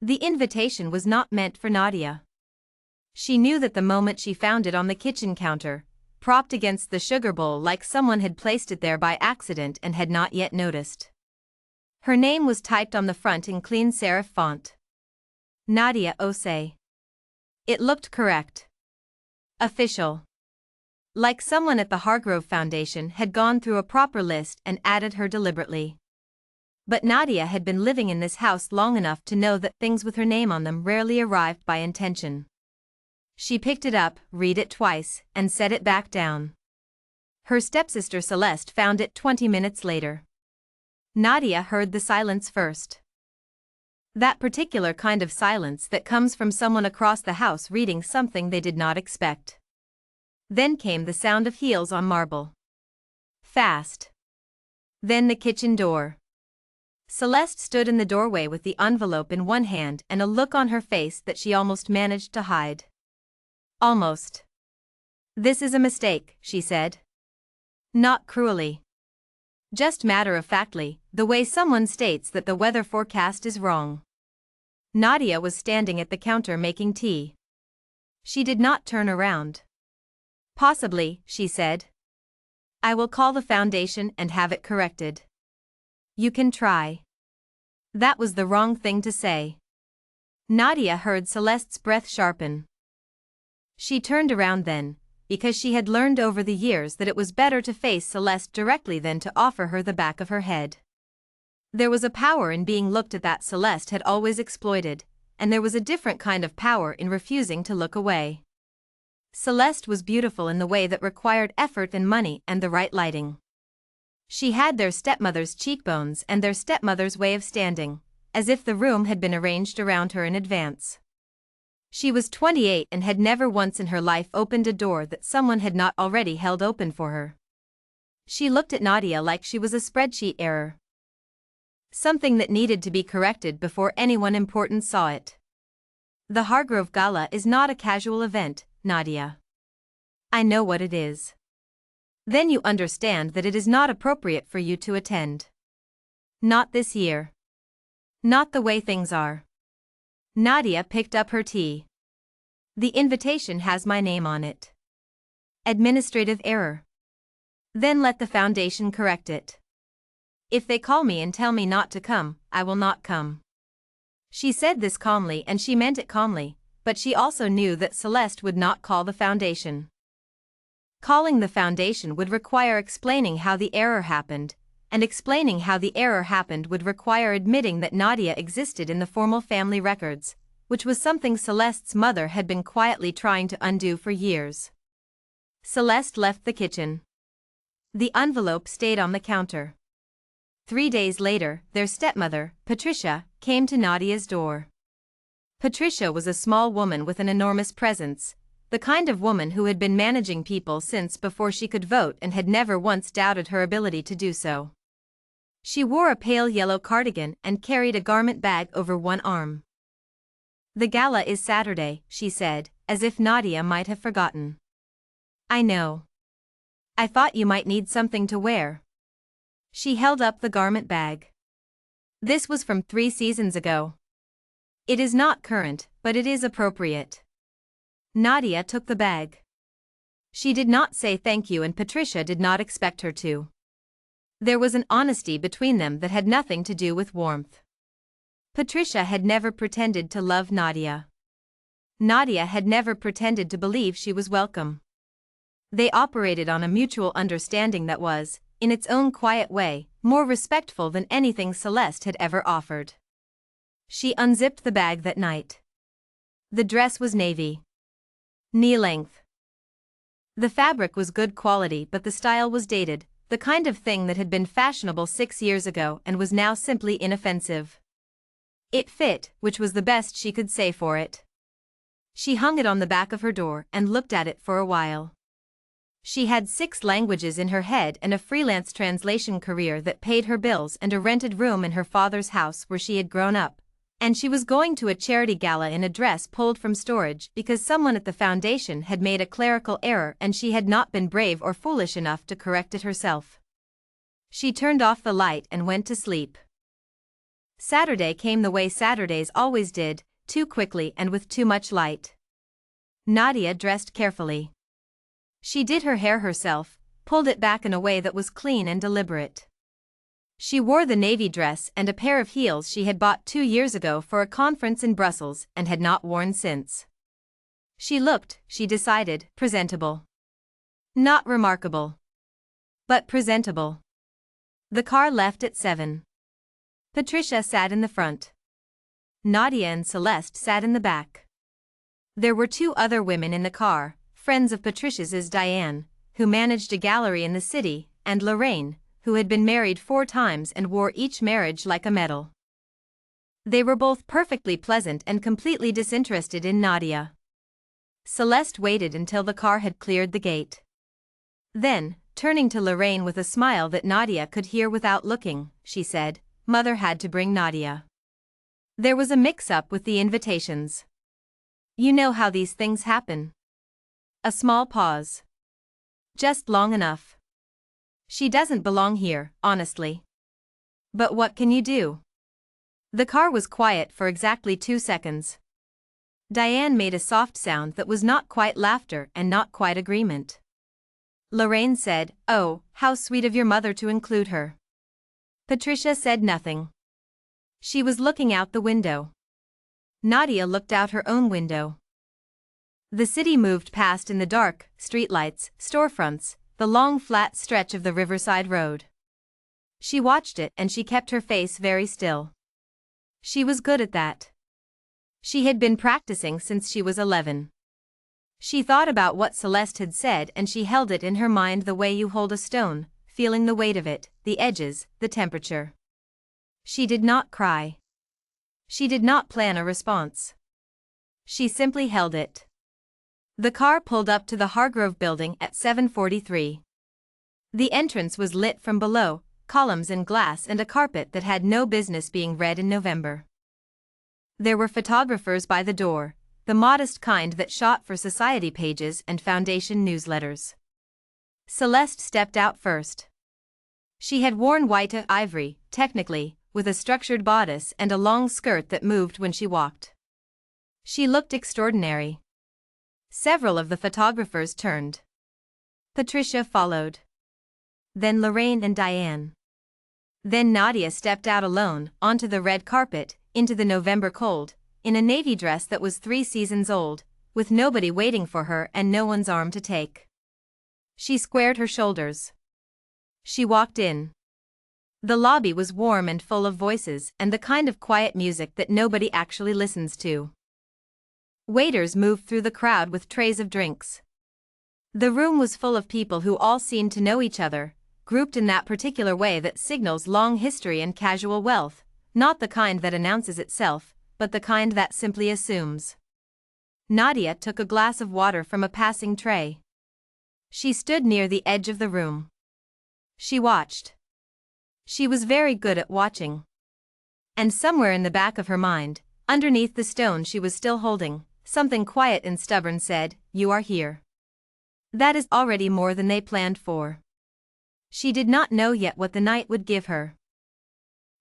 The invitation was not meant for Nadia. She knew that the moment she found it on the kitchen counter, propped against the sugar bowl like someone had placed it there by accident and had not yet noticed. Her name was typed on the front in clean serif font. Nadia Osei. It looked correct. Official. Like someone at the Hargrove Foundation had gone through a proper list and added her deliberately. But Nadia had been living in this house long enough to know that things with her name on them rarely arrived by intention. She picked it up, read it twice, and set it back down. Her stepsister Celeste found it 20 minutes later. Nadia heard the silence first. That particular kind of silence that comes from someone across the house reading something they did not expect. Then came the sound of heels on marble. Fast. Then the kitchen door. Celeste stood in the doorway with the envelope in one hand and a look on her face that she almost managed to hide. Almost. "This is a mistake," she said. Not cruelly. Just matter-of-factly, the way someone states that the weather forecast is wrong. Nadia was standing at the counter making tea. She did not turn around. "Possibly," she said. "I will call the foundation and have it corrected." "You can try." That was the wrong thing to say. Nadia heard Celeste's breath sharpen. She turned around then, because she had learned over the years that it was better to face Celeste directly than to offer her the back of her head. There was a power in being looked at that Celeste had always exploited, and there was a different kind of power in refusing to look away. Celeste was beautiful in the way that required effort and money and the right lighting. She had their stepmother's cheekbones and their stepmother's way of standing, as if the room had been arranged around her in advance. She was 28 and had never once in her life opened a door that someone had not already held open for her. She looked at Nadia like she was a spreadsheet error. Something that needed to be corrected before anyone important saw it. The Hargrove Gala is not a casual event, Nadia. I know what it is. Then you understand that it is not appropriate for you to attend. Not this year. Not the way things are. Nadia picked up her tea. The invitation has my name on it. Administrative error. Then let the foundation correct it. If they call me and tell me not to come, I will not come. She said this calmly and she meant it calmly, but she also knew that Celeste would not call the foundation. Calling the foundation would require explaining how the error happened, and explaining how the error happened would require admitting that Nadia existed in the formal family records, which was something Celeste's mother had been quietly trying to undo for years. Celeste left the kitchen. The envelope stayed on the counter. 3 days later, their stepmother, Patricia, came to Nadia's door. Patricia was a small woman with an enormous presence, the kind of woman who had been managing people since before she could vote and had never once doubted her ability to do so. She wore a pale yellow cardigan and carried a garment bag over one arm. "The gala is Saturday," she said, as if Nadia might have forgotten. "I know. I thought you might need something to wear." She held up the garment bag. "This was from 3 seasons ago. It is not current, but it is appropriate." Nadia took the bag. She did not say thank you and Patricia did not expect her to. There was an honesty between them that had nothing to do with warmth. Patricia had never pretended to love Nadia. Nadia had never pretended to believe she was welcome. They operated on a mutual understanding that was, in its own quiet way, more respectful than anything Celeste had ever offered. She unzipped the bag that night. The dress was navy. Knee-length. The fabric was good quality but the style was dated, the kind of thing that had been fashionable 6 years ago and was now simply inoffensive. It fit, which was the best she could say for it. She hung it on the back of her door and looked at it for a while. She had 6 languages in her head and a freelance translation career that paid her bills and a rented room in her father's house where she had grown up. And she was going to a charity gala in a dress pulled from storage because someone at the foundation had made a clerical error and she had not been brave or foolish enough to correct it herself. She turned off the light and went to sleep. Saturday came the way Saturdays always did, too quickly and with too much light. Nadia dressed carefully. She did her hair herself, pulled it back in a way that was clean and deliberate. She wore the navy dress and a pair of heels she had bought 2 years ago for a conference in Brussels and had not worn since. She looked, she decided, presentable. Not remarkable, but presentable. The car left at 7. Patricia sat in the front. Nadia and Celeste sat in the back. There were 2 other women in the car, friends of Patricia's, Diane, who managed a gallery in the city, and Lorraine, who had been married 4 times and wore each marriage like a medal. They were both perfectly pleasant and completely disinterested in Nadia. Celeste waited until the car had cleared the gate. Then, turning to Lorraine with a smile that Nadia could hear without looking, she said, "Mother had to bring Nadia. There was a mix-up with the invitations. You know how these things happen." A small pause. Just long enough. "She doesn't belong here, honestly. But what can you do?" The car was quiet for exactly 2 seconds. Diane made a soft sound that was not quite laughter and not quite agreement. Lorraine said, "Oh, how sweet of your mother to include her." Patricia said nothing. She was looking out the window. Nadia looked out her own window. The city moved past in the dark, streetlights, storefronts, the long flat stretch of the riverside road. She watched it and she kept her face very still. She was good at that. She had been practicing since she was 11. She thought about what Celeste had said and she held it in her mind the way you hold a stone, feeling the weight of it, the edges, the temperature. She did not cry. She did not plan a response. She simply held it. The car pulled up to the Hargrove building at 7:43. The entrance was lit from below, columns and glass and a carpet that had no business being red in November. There were photographers by the door, the modest kind that shot for society pages and foundation newsletters. Celeste stepped out first. She had worn white ivory, technically, with a structured bodice and a long skirt that moved when she walked. She looked extraordinary. Several of the photographers turned. Patricia followed. Then Lorraine and Diane. Then Nadia stepped out alone, onto the red carpet, into the November cold, in a navy dress that was 3 seasons old, with nobody waiting for her and no one's arm to take. She squared her shoulders. She walked in. The lobby was warm and full of voices and the kind of quiet music that nobody actually listens to. Waiters moved through the crowd with trays of drinks. The room was full of people who all seemed to know each other, grouped in that particular way that signals long history and casual wealth, not the kind that announces itself, but the kind that simply assumes. Nadia took a glass of water from a passing tray. She stood near the edge of the room. She watched. She was very good at watching. And somewhere in the back of her mind, underneath the stone she was still holding, something quiet and stubborn said, "You are here." That is already more than they planned for. She did not know yet what the night would give her.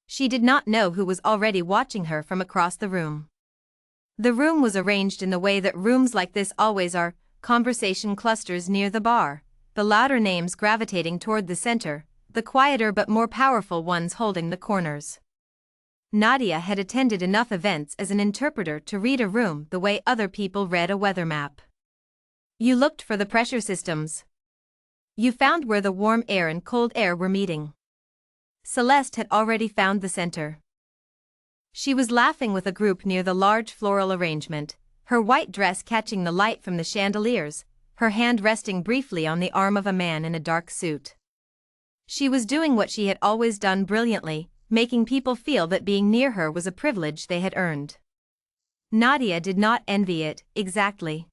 She did not know who was already watching her from across the room. The room was arranged in the way that rooms like this always are, conversation clusters near the bar, the louder names gravitating toward the center, the quieter but more powerful ones holding the corners. Nadia had attended enough events as an interpreter to read a room the way other people read a weather map. You looked for the pressure systems. You found where the warm air and cold air were meeting. Celeste had already found the center. She was laughing with a group near the large floral arrangement, her white dress catching the light from the chandeliers, her hand resting briefly on the arm of a man in a dark suit. She was doing what she had always done brilliantly, making people feel that being near her was a privilege they had earned. Nadia did not envy it, exactly.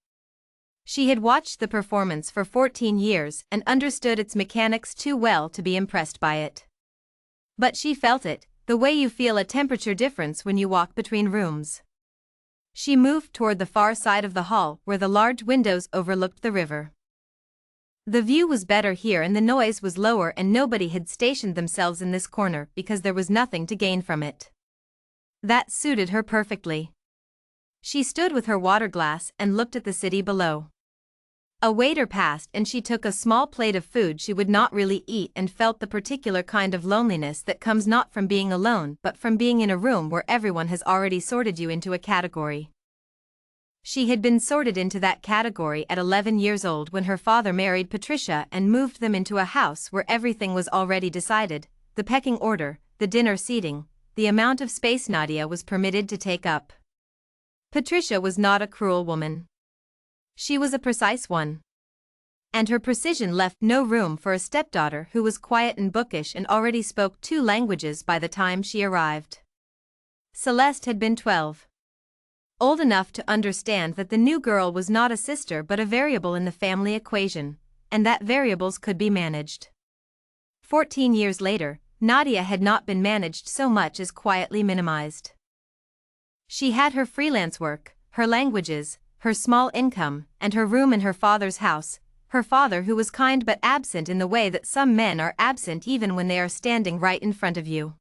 She had watched the performance for 14 years and understood its mechanics too well to be impressed by it. But she felt it, the way you feel a temperature difference when you walk between rooms. She moved toward the far side of the hall where the large windows overlooked the river. The view was better here and the noise was lower and nobody had stationed themselves in this corner because there was nothing to gain from it. That suited her perfectly. She stood with her water glass and looked at the city below. A waiter passed and she took a small plate of food she would not really eat and felt the particular kind of loneliness that comes not from being alone but from being in a room where everyone has already sorted you into a category. She had been sorted into that category at 11 years old when her father married Patricia and moved them into a house where everything was already decided, the pecking order, the dinner seating, the amount of space Nadia was permitted to take up. Patricia was not a cruel woman. She was a precise one. And her precision left no room for a stepdaughter who was quiet and bookish and already spoke 2 languages by the time she arrived. Celeste had been 12. Old enough to understand that the new girl was not a sister but a variable in the family equation, and that variables could be managed. 14 years later, Nadia had not been managed so much as quietly minimized. She had her freelance work, her languages, her small income, and her room in her father's house, her father who was kind but absent in the way that some men are absent even when they are standing right in front of you.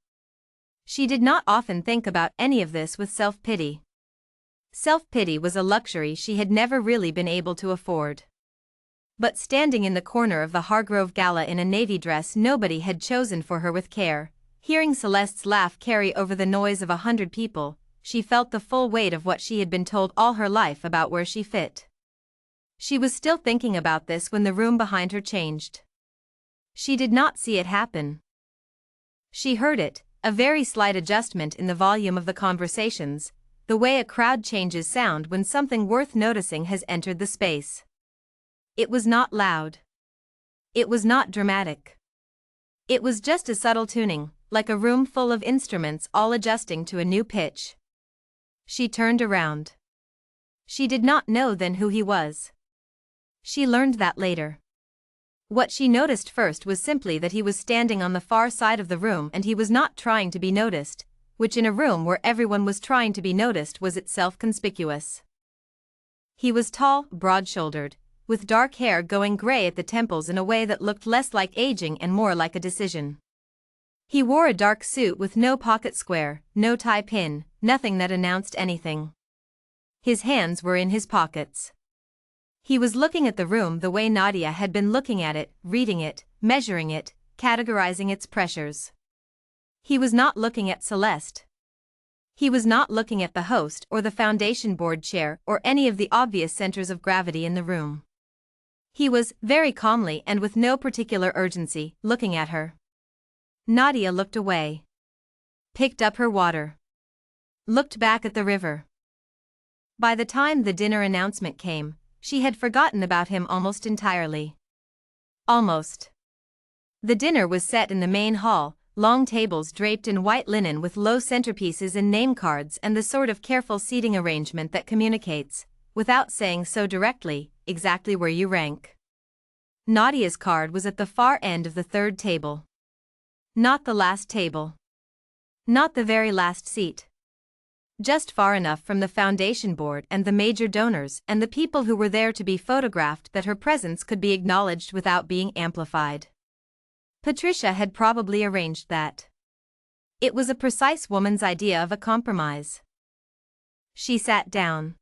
She did not often think about any of this with self-pity. Self-pity was a luxury she had never really been able to afford. But standing in the corner of the Hargrove Gala in a navy dress nobody had chosen for her with care, hearing Celeste's laugh carry over the noise of 100 people, she felt the full weight of what she had been told all her life about where she fit. She was still thinking about this when the room behind her changed. She did not see it happen. She heard it, a very slight adjustment in the volume of the conversations, the way a crowd changes sound when something worth noticing has entered the space. It was not loud. It was not dramatic. It was just a subtle tuning, like a room full of instruments all adjusting to a new pitch. She turned around. She did not know then who he was. She learned that later. What she noticed first was simply that he was standing on the far side of the room and he was not trying to be noticed, which in a room where everyone was trying to be noticed was itself conspicuous. He was tall, broad-shouldered, with dark hair going gray at the temples in a way that looked less like aging and more like a decision. He wore a dark suit with no pocket square, no tie pin, nothing that announced anything. His hands were in his pockets. He was looking at the room the way Nadia had been looking at it, reading it, measuring it, categorizing its pressures. He was not looking at Celeste. He was not looking at the host or the foundation board chair or any of the obvious centers of gravity in the room. He was, very calmly and with no particular urgency, looking at her. Nadia looked away. Picked up her water. Looked back at the river. By the time the dinner announcement came, she had forgotten about him almost entirely. Almost. The dinner was set in the main hall, long tables draped in white linen with low centerpieces and name cards and the sort of careful seating arrangement that communicates, without saying so directly, exactly where you rank. Nadia's card was at the far end of the third table. Not the last table. Not the very last seat. Just far enough from the foundation board and the major donors and the people who were there to be photographed that her presence could be acknowledged without being amplified. Patricia had probably arranged that. It was a precise woman's idea of a compromise. She sat down.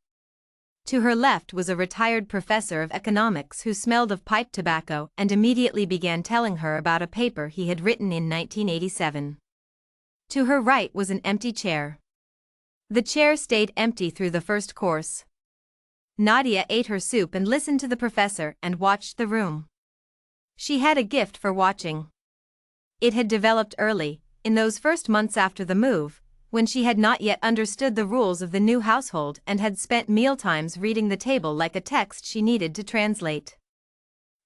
To her left was a retired professor of economics who smelled of pipe tobacco and immediately began telling her about a paper he had written in 1987. To her right was an empty chair. The chair stayed empty through the first course. Nadia ate her soup and listened to the professor and watched the room. She had a gift for watching. It had developed early, in those first months after the move, when she had not yet understood the rules of the new household and had spent mealtimes reading the table like a text she needed to translate.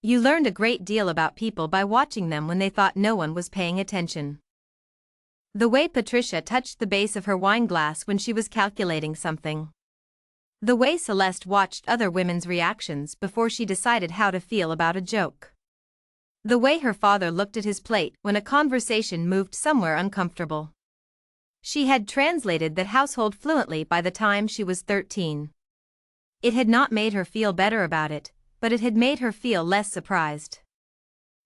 You learned a great deal about people by watching them when they thought no one was paying attention. The way Patricia touched the base of her wine glass when she was calculating something. The way Celeste watched other women's reactions before she decided how to feel about a joke. The way her father looked at his plate when a conversation moved somewhere uncomfortable. She had translated that household fluently by the time she was 13. It had not made her feel better about it, but it had made her feel less surprised.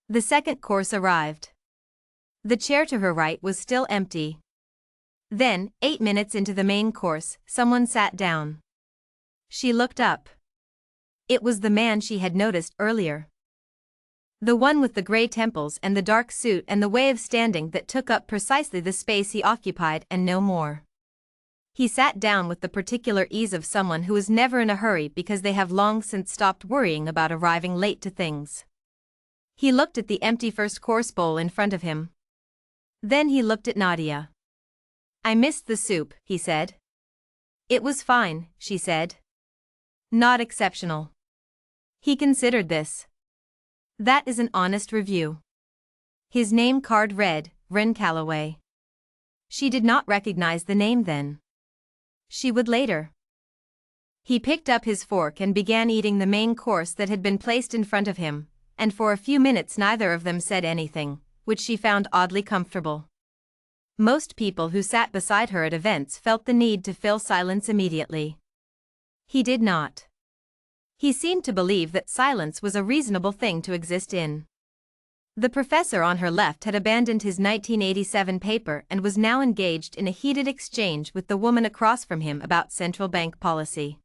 The second course arrived. The chair to her right was still empty. Then, 8 minutes into the main course, someone sat down. She looked up. It was the man she had noticed earlier. The one with the gray temples and the dark suit and the way of standing that took up precisely the space he occupied and no more. He sat down with the particular ease of someone who is never in a hurry because they have long since stopped worrying about arriving late to things. He looked at the empty first course bowl in front of him. Then he looked at Nadia. "I missed the soup," he said. "It was fine," she said. "Not exceptional." He considered this. That is an honest review. His name card read, Ren Calloway. She did not recognize the name then. She would later. He picked up his fork and began eating the main course that had been placed in front of him, and for a few minutes neither of them said anything, which she found oddly comfortable. Most people who sat beside her at events felt the need to fill silence immediately. He did not. He seemed to believe that silence was a reasonable thing to exist in. The professor on her left had abandoned his 1987 paper and was now engaged in a heated exchange with the woman across from him about central bank policy.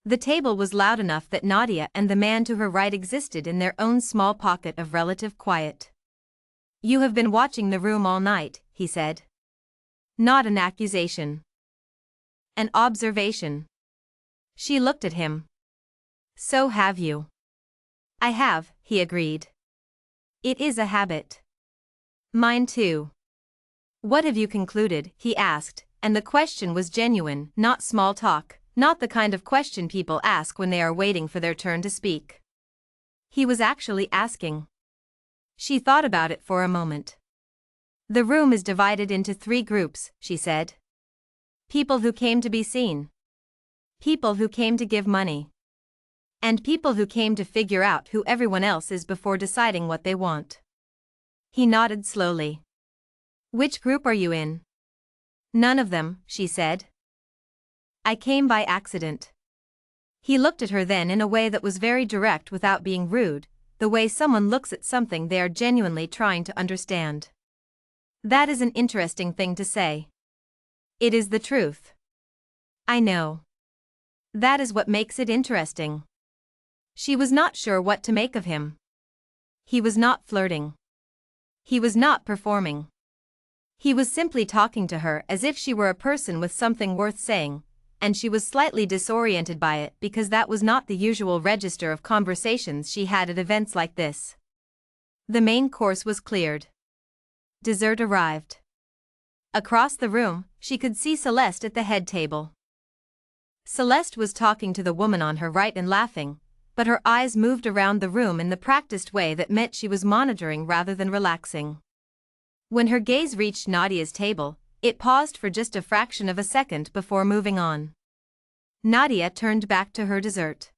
The table was loud enough that Nadia and the man to her right existed in their own small pocket of relative quiet. "You have been watching the room all night," he said. Not an accusation. An observation. She looked at him. "So have you." "I have," he agreed. "It is a habit." "Mine too." "What have you concluded?" he asked, and the question was genuine, not small talk, not the kind of question people ask when they are waiting for their turn to speak. He was actually asking. She thought about it for a moment. "The room is divided into 3 groups," she said. "People who came to be seen. People who came to give money. And people who came to figure out who everyone else is before deciding what they want." He nodded slowly. "Which group are you in?" "None of them," she said. "I came by accident." He looked at her then in a way that was very direct without being rude, the way someone looks at something they are genuinely trying to understand. "That is an interesting thing to say." "It is the truth." "I know. That is what makes it interesting." She was not sure what to make of him. He was not flirting. He was not performing. He was simply talking to her as if she were a person with something worth saying, and she was slightly disoriented by it because that was not the usual register of conversations she had at events like this. The main course was cleared. Dessert arrived. Across the room, she could see Celeste at the head table. Celeste was talking to the woman on her right and laughing, but her eyes moved around the room in the practiced way that meant she was monitoring rather than relaxing. When her gaze reached Nadia's table, it paused for just a fraction of a second before moving on. Nadia turned back to her dessert.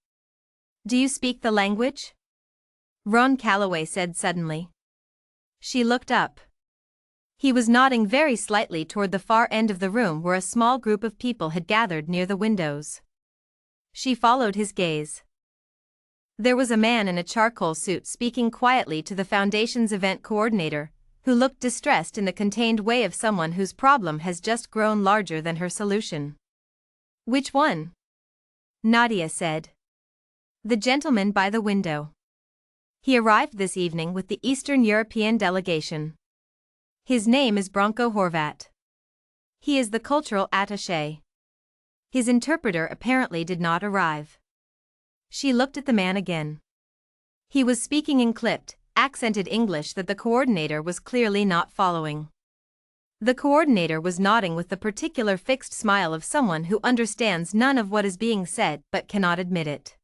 "Do you speak the language?" Ron Calloway said suddenly. She looked up. He was nodding very slightly toward the far end of the room where a small group of people had gathered near the windows. She followed his gaze. There was a man in a charcoal suit speaking quietly to the Foundation's event coordinator, who looked distressed in the contained way of someone whose problem has just grown larger than her solution. "Which one?" Nadia said. "The gentleman by the window. He arrived this evening with the Eastern European delegation. His name is Branko Horvat. He is the cultural attaché. His interpreter apparently did not arrive." She looked at the man again. He was speaking in clipped, accented English that the coordinator was clearly not following. The coordinator was nodding with the particular fixed smile of someone who understands none of what is being said but cannot admit it.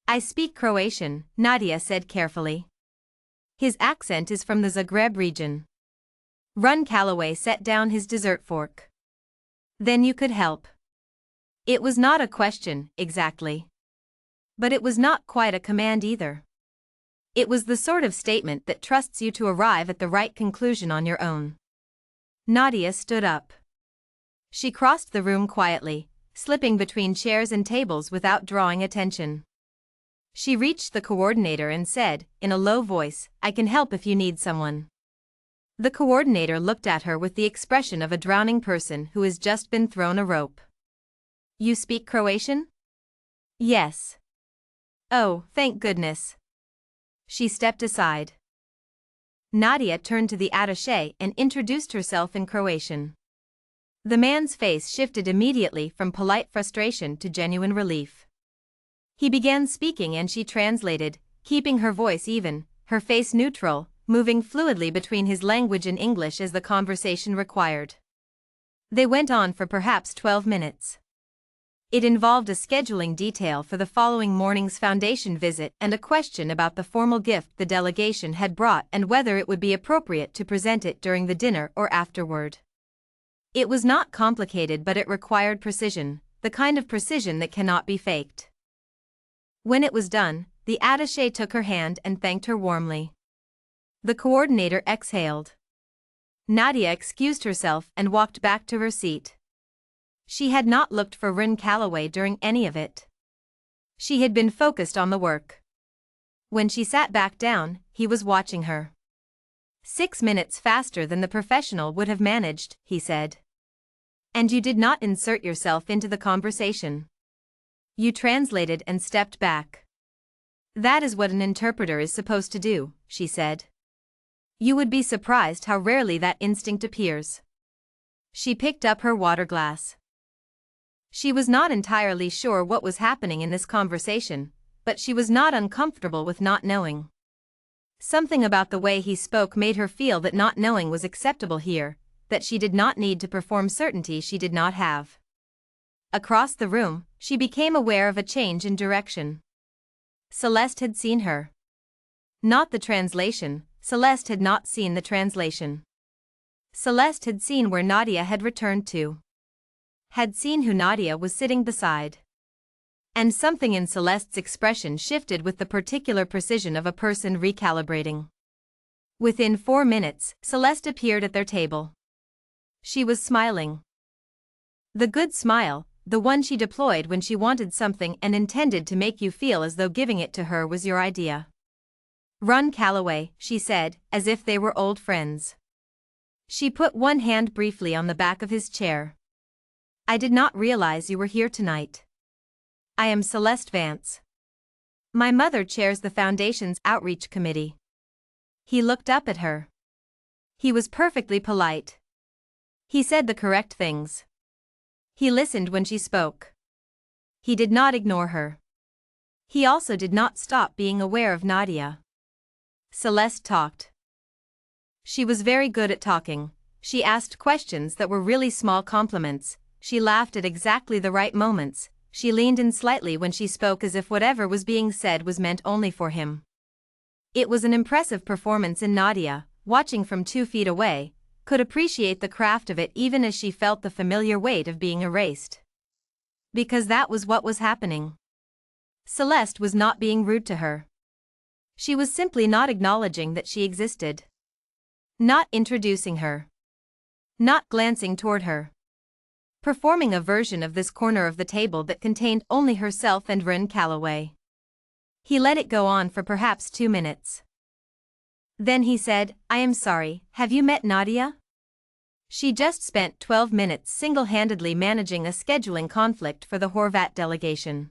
"I speak Croatian," Nadia said carefully. "His accent is from the Zagreb region." Ron Calloway set down his dessert fork. "Then you could help." It was not a question, exactly. But it was not quite a command either. It was the sort of statement that trusts you to arrive at the right conclusion on your own. Nadia stood up. She crossed the room quietly, slipping between chairs and tables without drawing attention. She reached the coordinator and said, in a low voice, "I can help if you need someone." The coordinator looked at her with the expression of a drowning person who has just been thrown a rope. You speak Croatian? Yes. Oh, thank goodness. She stepped aside. Nadia turned to the attaché and introduced herself in Croatian. The man's face shifted immediately from polite frustration to genuine relief. He began speaking and she translated, keeping her voice even, her face neutral, moving fluidly between his language and English as the conversation required. They went on for perhaps 12 minutes. It involved a scheduling detail for the following morning's foundation visit and a question about the formal gift the delegation had brought and whether it would be appropriate to present it during the dinner or afterward. It was not complicated, but it required precision, the kind of precision that cannot be faked. When it was done, the attaché took her hand and thanked her warmly. The coordinator exhaled. Nadia excused herself and walked back to her seat. She had not looked for Ryn Calloway during any of it. She had been focused on the work. When she sat back down, he was watching her. 6 minutes faster than the professional would have managed, he said. And you did not insert yourself into the conversation. You translated and stepped back. That is what an interpreter is supposed to do, she said. You would be surprised how rarely that instinct appears. She picked up her water glass. She was not entirely sure what was happening in this conversation, but she was not uncomfortable with not knowing. Something about the way he spoke made her feel that not knowing was acceptable here, that she did not need to perform certainty she did not have. Across the room, she became aware of a change in direction. Celeste had seen her. Not the translation, Celeste had not seen the translation. Celeste had seen where Nadia had returned to. Had seen who Nadia was sitting beside. And something in Celeste's expression shifted with the particular precision of a person recalibrating. Within 4 minutes, Celeste appeared at their table. She was smiling. The good smile, the one she deployed when she wanted something and intended to make you feel as though giving it to her was your idea. Ryn Calloway, she said, as if they were old friends. She put one hand briefly on the back of his chair. I did not realize you were here tonight. I am Celeste Vance. My mother chairs the Foundation's outreach committee. He looked up at her. He was perfectly polite. He said the correct things. He listened when she spoke. He did not ignore her. He also did not stop being aware of Nadia. Celeste talked. She was very good at talking. She asked questions that were really small compliments. She laughed at exactly the right moments. She leaned in slightly when she spoke as if whatever was being said was meant only for him. It was an impressive performance, and Nadia, watching from 2 feet away, could appreciate the craft of it even as she felt the familiar weight of being erased. Because that was what was happening. Celeste was not being rude to her. She was simply not acknowledging that she existed. Not introducing her. Not glancing toward her. Performing a version of this corner of the table that contained only herself and Ryn Calloway. He let it go on for perhaps 2 minutes. Then he said, I am sorry, have you met Nadia? She just spent 12 minutes single-handedly managing a scheduling conflict for the Horvat delegation.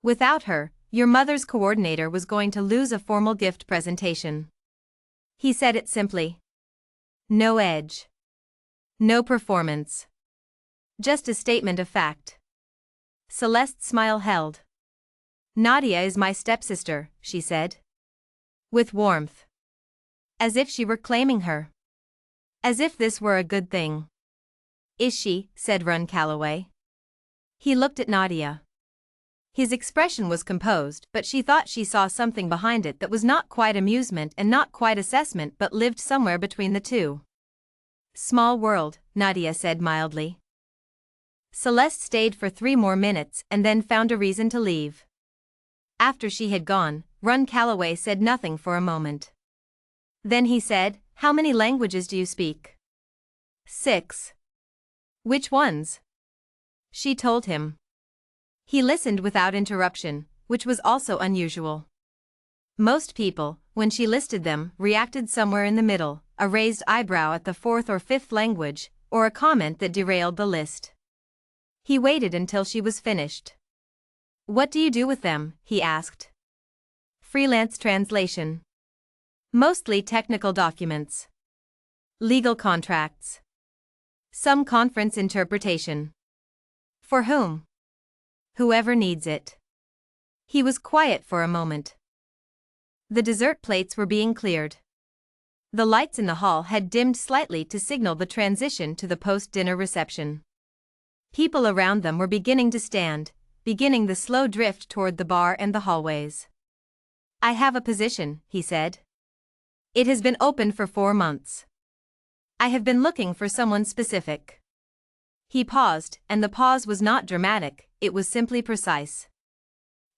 Without her, your mother's coordinator was going to lose a formal gift presentation. He said it simply. No edge. No performance. Just a statement of fact. Celeste's smile held. Nadia is my stepsister, she said. With warmth. As if she were claiming her. As if this were a good thing. Is she? Said Ryn Calloway. He looked at Nadia. His expression was composed, but she thought she saw something behind it that was not quite amusement and not quite assessment but lived somewhere between the two. Small world, Nadia said mildly. Celeste stayed for 3 more minutes and then found a reason to leave. After she had gone, Ryn Calloway said nothing for a moment. Then he said, How many languages do you speak? 6. Which ones? She told him. He listened without interruption, which was also unusual. Most people, when she listed them, reacted somewhere in the middle, a raised eyebrow at the fourth or fifth language, or a comment that derailed the list. He waited until she was finished. "What do you do with them?" he asked. "Freelance translation. Mostly technical documents. Legal contracts. Some conference interpretation." "For whom?" "Whoever needs it." He was quiet for a moment. The dessert plates were being cleared. The lights in the hall had dimmed slightly to signal the transition to the post-dinner reception. People around them were beginning to stand, beginning the slow drift toward the bar and the hallways. "I have a position," he said. "It has been open for 4 months. I have been looking for someone specific." He paused, and the pause was not dramatic, it was simply precise.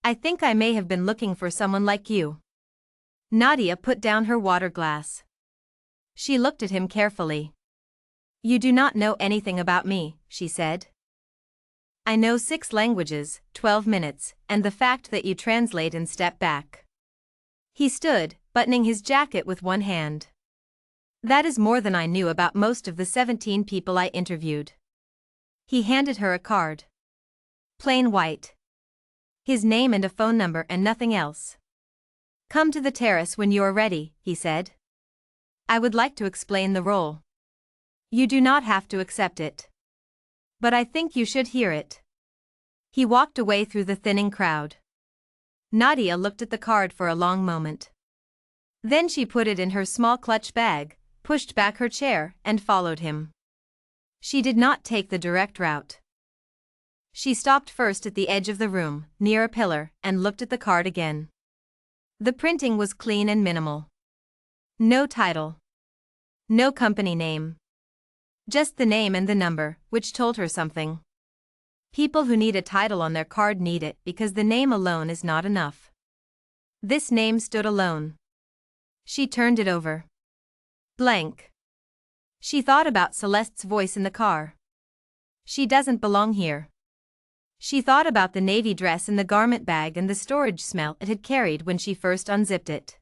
"I think I may have been looking for someone like you." Nadia put down her water glass. She looked at him carefully. "You do not know anything about me," she said. "I know 6 languages, 12 minutes, and the fact that you translate and step back." He stood, buttoning his jacket with one hand. "That is more than I knew about most of the 17 people I interviewed." He handed her a card. Plain white. His name and a phone number and nothing else. "Come to the terrace when you are ready," he said. "I would like to explain the role. You do not have to accept it. But I think you should hear it." He walked away through the thinning crowd. Nadia looked at the card for a long moment. Then she put it in her small clutch bag, pushed back her chair, and followed him. She did not take the direct route. She stopped first at the edge of the room, near a pillar, and looked at the card again. The printing was clean and minimal. No title. No company name. Just the name and the number, which told her something. People who need a title on their card need it because the name alone is not enough. This name stood alone. She turned it over. Blank. She thought about Celeste's voice in the car. "She doesn't belong here." She thought about the navy dress in the garment bag and the storage smell it had carried when she first unzipped it.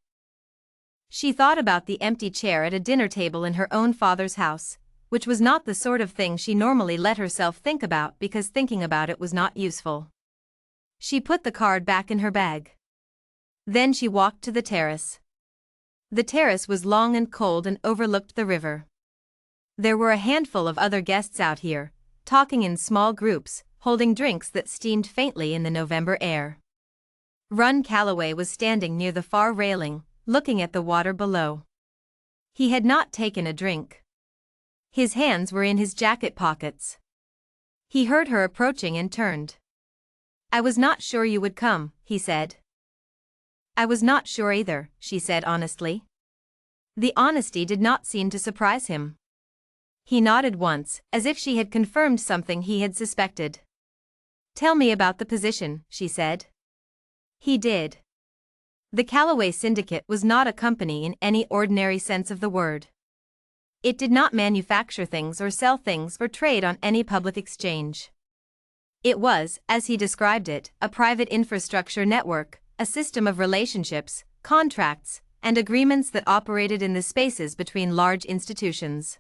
She thought about the empty chair at a dinner table in her own father's house, which was not the sort of thing she normally let herself think about because thinking about it was not useful. She put the card back in her bag. Then she walked to the terrace. The terrace was long and cold and overlooked the river. There were a handful of other guests out here, talking in small groups, holding drinks that steamed faintly in the November air. Ron Calloway was standing near the far railing, looking at the water below. He had not taken a drink. His hands were in his jacket pockets. He heard her approaching and turned. "I was not sure you would come," he said. "I was not sure either," she said honestly. The honesty did not seem to surprise him. He nodded once, as if she had confirmed something he had suspected. "Tell me about the position," she said. He did. The Callaway Syndicate was not a company in any ordinary sense of the word. It did not manufacture things or sell things or trade on any public exchange. It was, as he described it, a private infrastructure network, a system of relationships, contracts, and agreements that operated in the spaces between large institutions.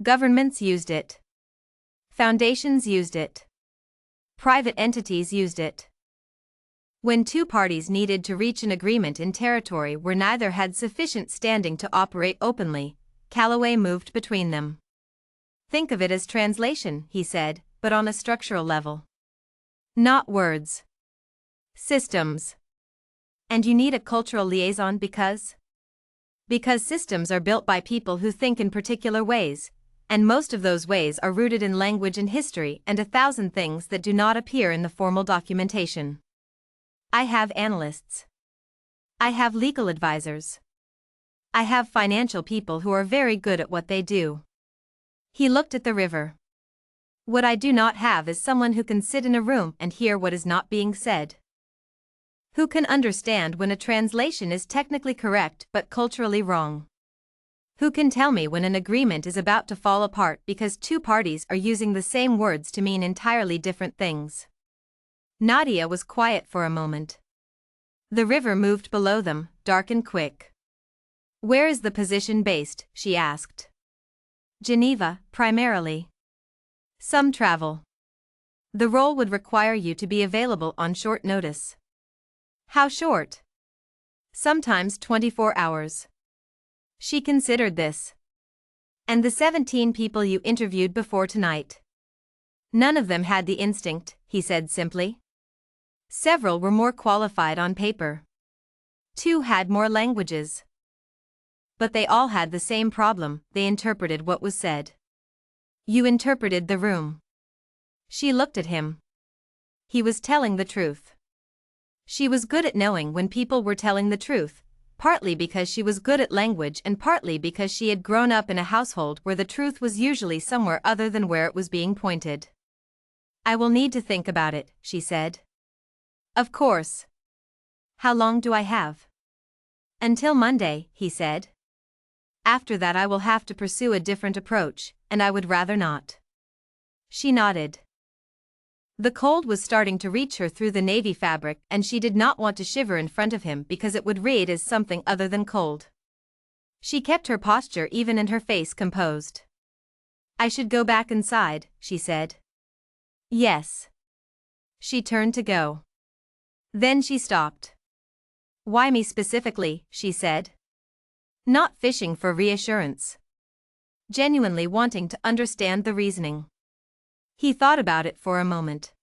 Governments used it. Foundations used it. Private entities used it. When 2 parties needed to reach an agreement in territory where neither had sufficient standing to operate openly, Callaway moved between them. "Think of it as translation," he said, "but on a structural level. Not words. Systems. And you need a cultural liaison because systems are built by people who think in particular ways, and most of those ways are rooted in language and history and 1,000 things that do not appear in the formal documentation. I have analysts. I have legal advisors. I have financial people who are very good at what they do." He looked at the river. "What I do not have is someone who can sit in a room and hear what is not being said. Who can understand when a translation is technically correct but culturally wrong. Who can tell me when an agreement is about to fall apart because 2 parties are using the same words to mean entirely different things." Nadia was quiet for a moment. The river moved below them, dark and quick. Where is the position based? She asked. Geneva, primarily. Some travel. The role would require you to be available on short notice. How short? Sometimes 24 hours. She considered this. And the 17 people you interviewed before tonight? None of them had the instinct, he said simply. Several were more qualified on paper. 2 had more languages. But they all had the same problem, they interpreted what was said. You interpreted the room. She looked at him. He was telling the truth. She was good at knowing when people were telling the truth, partly because she was good at language and partly because she had grown up in a household where the truth was usually somewhere other than where it was being pointed. I will need to think about it, she said. Of course. How long do I have? Until Monday, he said. After that I will have to pursue a different approach, and I would rather not. She nodded. The cold was starting to reach her through the navy fabric and she did not want to shiver in front of him because it would read as something other than cold. She kept her posture even and her face composed. I should go back inside, she said. Yes. She turned to go. Then she stopped. Why me specifically, she said. Not fishing for reassurance. Genuinely wanting to understand the reasoning. He thought about it for a moment.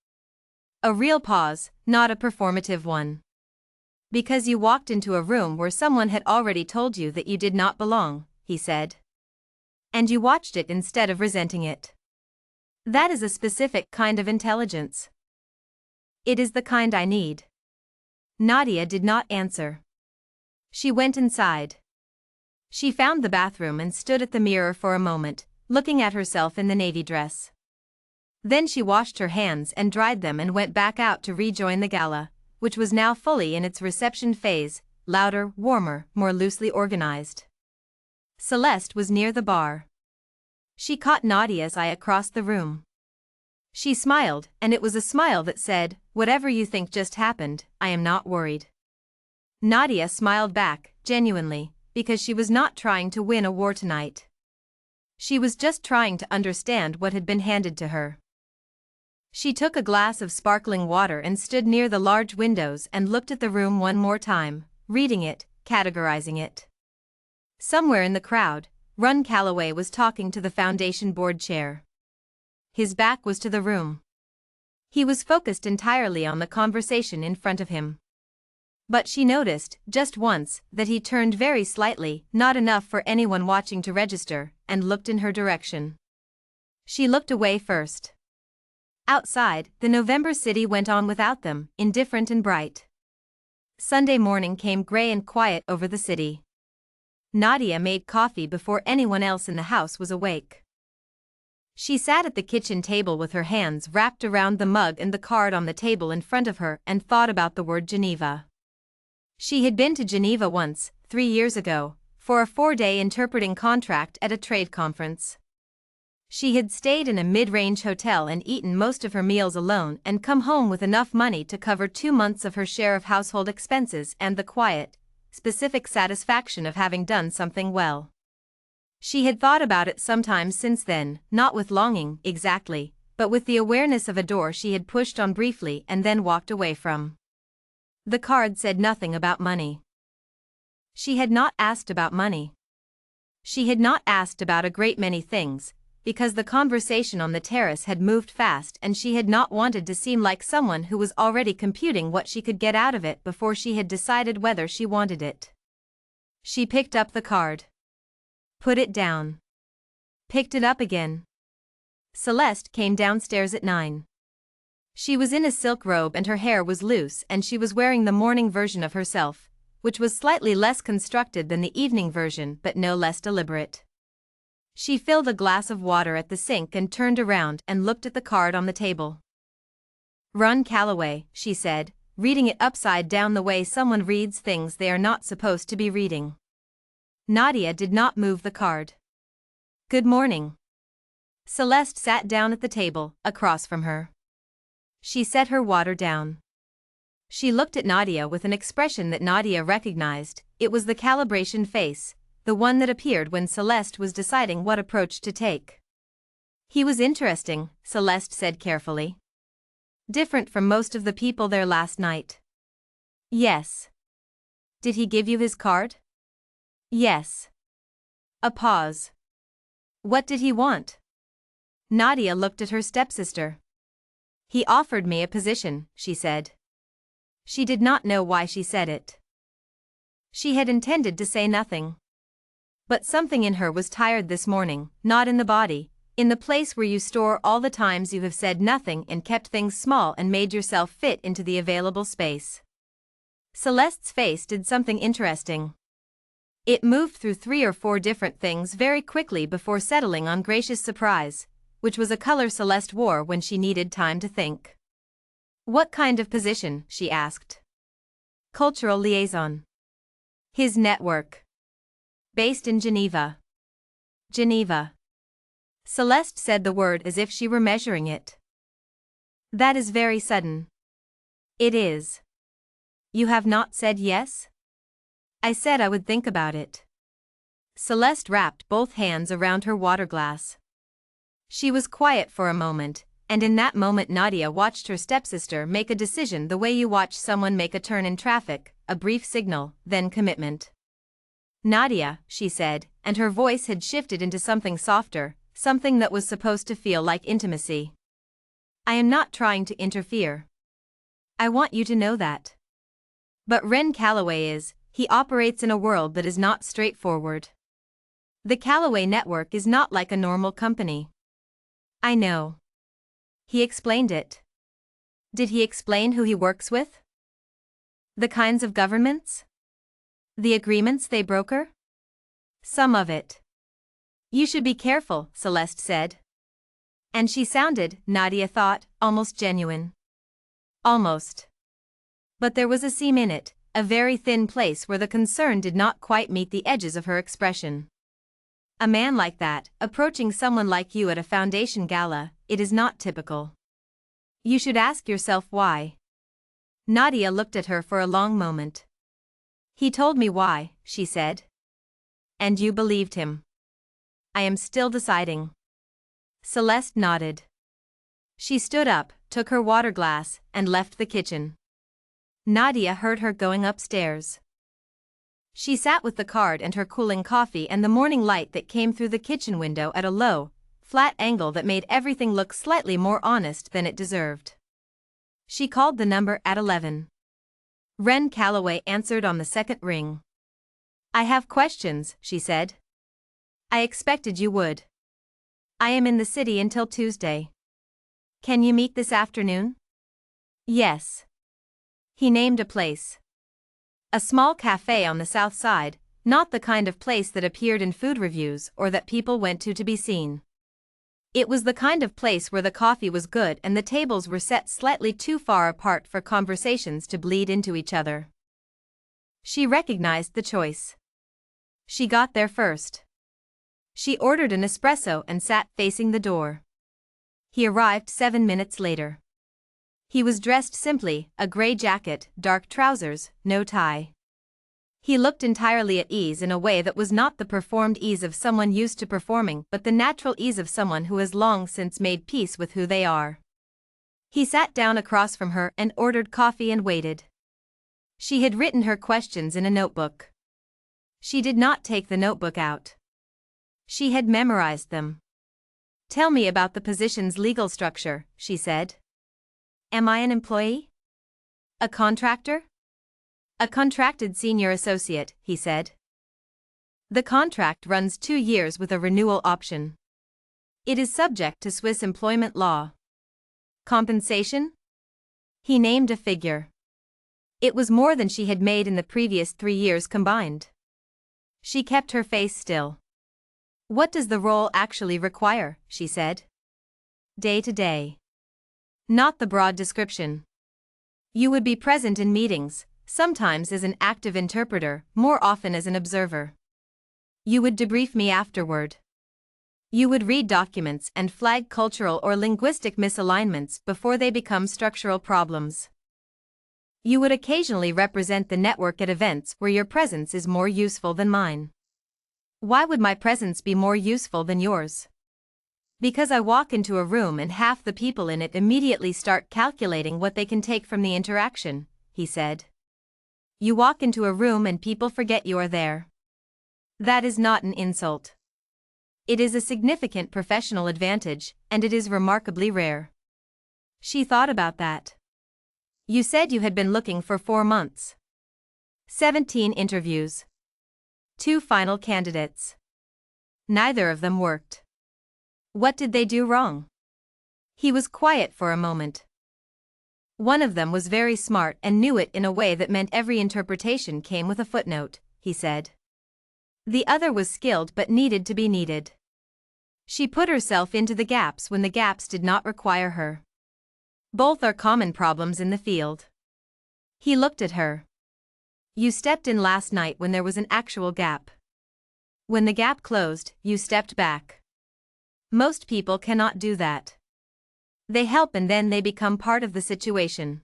A real pause, not a performative one. Because you walked into a room where someone had already told you that you did not belong, he said. And you watched it instead of resenting it. That is a specific kind of intelligence. It is the kind I need. Nadia did not answer. She went inside. She found the bathroom and stood at the mirror for a moment, looking at herself in the navy dress. Then she washed her hands and dried them and went back out to rejoin the gala, which was now fully in its reception phase, louder, warmer, more loosely organized. Celeste was near the bar. She caught Nadia's eye across the room. She smiled, and it was a smile that said, whatever you think just happened, I am not worried. Nadia smiled back, genuinely, because she was not trying to win a war tonight. She was just trying to understand what had been handed to her. She took a glass of sparkling water and stood near the large windows and looked at the room one more time, reading it, categorizing it. Somewhere in the crowd, Ron Calloway was talking to the foundation board chair. His back was to the room. He was focused entirely on the conversation in front of him. But she noticed, just once, that he turned very slightly, not enough for anyone watching to register, and looked in her direction. She looked away first. Outside, the November city went on without them, indifferent and bright. Sunday morning came gray and quiet over the city. Nadia made coffee before anyone else in the house was awake. She sat at the kitchen table with her hands wrapped around the mug and the card on the table in front of her and thought about the word Geneva. She had been to Geneva once, 3 years ago, for a 4-day interpreting contract at a trade conference. She had stayed in a mid-range hotel and eaten most of her meals alone and come home with enough money to cover 2 months of her share of household expenses and the quiet, specific satisfaction of having done something well. She had thought about it sometimes since then, not with longing, exactly, but with the awareness of a door she had pushed on briefly and then walked away from. The card said nothing about money. She had not asked about money. She had not asked about a great many things, because the conversation on the terrace had moved fast and she had not wanted to seem like someone who was already computing what she could get out of it before she had decided whether she wanted it. She picked up the card. Put it down. Picked it up again. Celeste came downstairs at 9. She was in a silk robe and her hair was loose and she was wearing the morning version of herself, which was slightly less constructed than the evening version but no less deliberate. She filled a glass of water at the sink and turned around and looked at the card on the table. Ron Calloway, she said, reading it upside down the way someone reads things they are not supposed to be reading. Nadia did not move the card. Good morning. Celeste sat down at the table, across from her. She set her water down. She looked at Nadia with an expression that Nadia recognized. It was the calibration face, the one that appeared when Celeste was deciding what approach to take. He was interesting, Celeste said carefully. Different from most of the people there last night. Yes. Did he give you his card? Yes. A pause. What did he want? Nadia looked at her stepsister. He offered me a position, she said. She did not know why she said it. She had intended to say nothing. But something in her was tired this morning, not in the body, in the place where you store all the times you have said nothing and kept things small and made yourself fit into the available space. Celeste's face did something interesting. It moved through 3 or 4 different things very quickly before settling on gracious surprise, which was a color Celeste wore when she needed time to think. What kind of position? She asked. Cultural liaison. His network. Based in Geneva. Geneva. Celeste said the word as if she were measuring it. That is very sudden. It is. You have not said yes? I said I would think about it. Celeste wrapped both hands around her water glass. She was quiet for a moment, and in that moment Nadia watched her stepsister make a decision the way you watch someone make a turn in traffic, a brief signal, then commitment. Nadia, she said, and her voice had shifted into something softer, something that was supposed to feel like intimacy. I am not trying to interfere. I want you to know that. But Ren Calloway is, he operates in a world that is not straightforward. The Calloway network is not like a normal company. I know. He explained it. Did he explain who he works with? The kinds of governments? The agreements they broker? Some of it. You should be careful, Celeste said. And she sounded, Nadia thought, almost genuine. Almost. But there was a seam in it, a very thin place where the concern did not quite meet the edges of her expression. A man like that, approaching someone like you at a foundation gala, it is not typical. You should ask yourself why. Nadia looked at her for a long moment. He told me why, she said. And you believed him. I am still deciding. Celeste nodded. She stood up, took her water glass, and left the kitchen. Nadia heard her going upstairs. She sat with the card and her cooling coffee and the morning light that came through the kitchen window at a low, flat angle that made everything look slightly more honest than it deserved. She called the number at 11. Ren Calloway answered on the second ring. I have questions, she said. I expected you would. I am in the city until Tuesday. Can you meet this afternoon? Yes. He named a place. A small cafe on the south side, not the kind of place that appeared in food reviews or that people went to be seen. It was the kind of place where the coffee was good and the tables were set slightly too far apart for conversations to bleed into each other. She recognized the choice. She got there first. She ordered an espresso and sat facing the door. He arrived 7 minutes later. He was dressed simply, a gray jacket, dark trousers, no tie. He looked entirely at ease in a way that was not the performed ease of someone used to performing but the natural ease of someone who has long since made peace with who they are. He sat down across from her and ordered coffee and waited. She had written her questions in a notebook. She did not take the notebook out. She had memorized them. Tell me about the position's legal structure, she said. Am I an employee? A contractor? A contracted senior associate, he said. The contract runs 2 years with a renewal option. It is subject to Swiss employment law. Compensation? He named a figure. It was more than she had made in the previous 3 years combined. She kept her face still. What does the role actually require, she said. Day to day. Not the broad description. You would be present in meetings, sometimes as an active interpreter, more often as an observer. You would debrief me afterward. You would read documents and flag cultural or linguistic misalignments before they become structural problems. You would occasionally represent the network at events where your presence is more useful than mine. Why would my presence be more useful than yours? Because I walk into a room and half the people in it immediately start calculating what they can take from the interaction, he said. You walk into a room and people forget you are there. That is not an insult. It is a significant professional advantage, and it is remarkably rare. She thought about that. You said you had been looking for 4 months. 17 interviews. 2 final candidates. Neither of them worked. What did they do wrong? He was quiet for a moment. One of them was very smart and knew it in a way that meant every interpretation came with a footnote, he said. The other was skilled but needed to be needed. She put herself into the gaps when the gaps did not require her. Both are common problems in the field. He looked at her. You stepped in last night when there was an actual gap. When the gap closed, you stepped back. Most people cannot do that. They help and then they become part of the situation.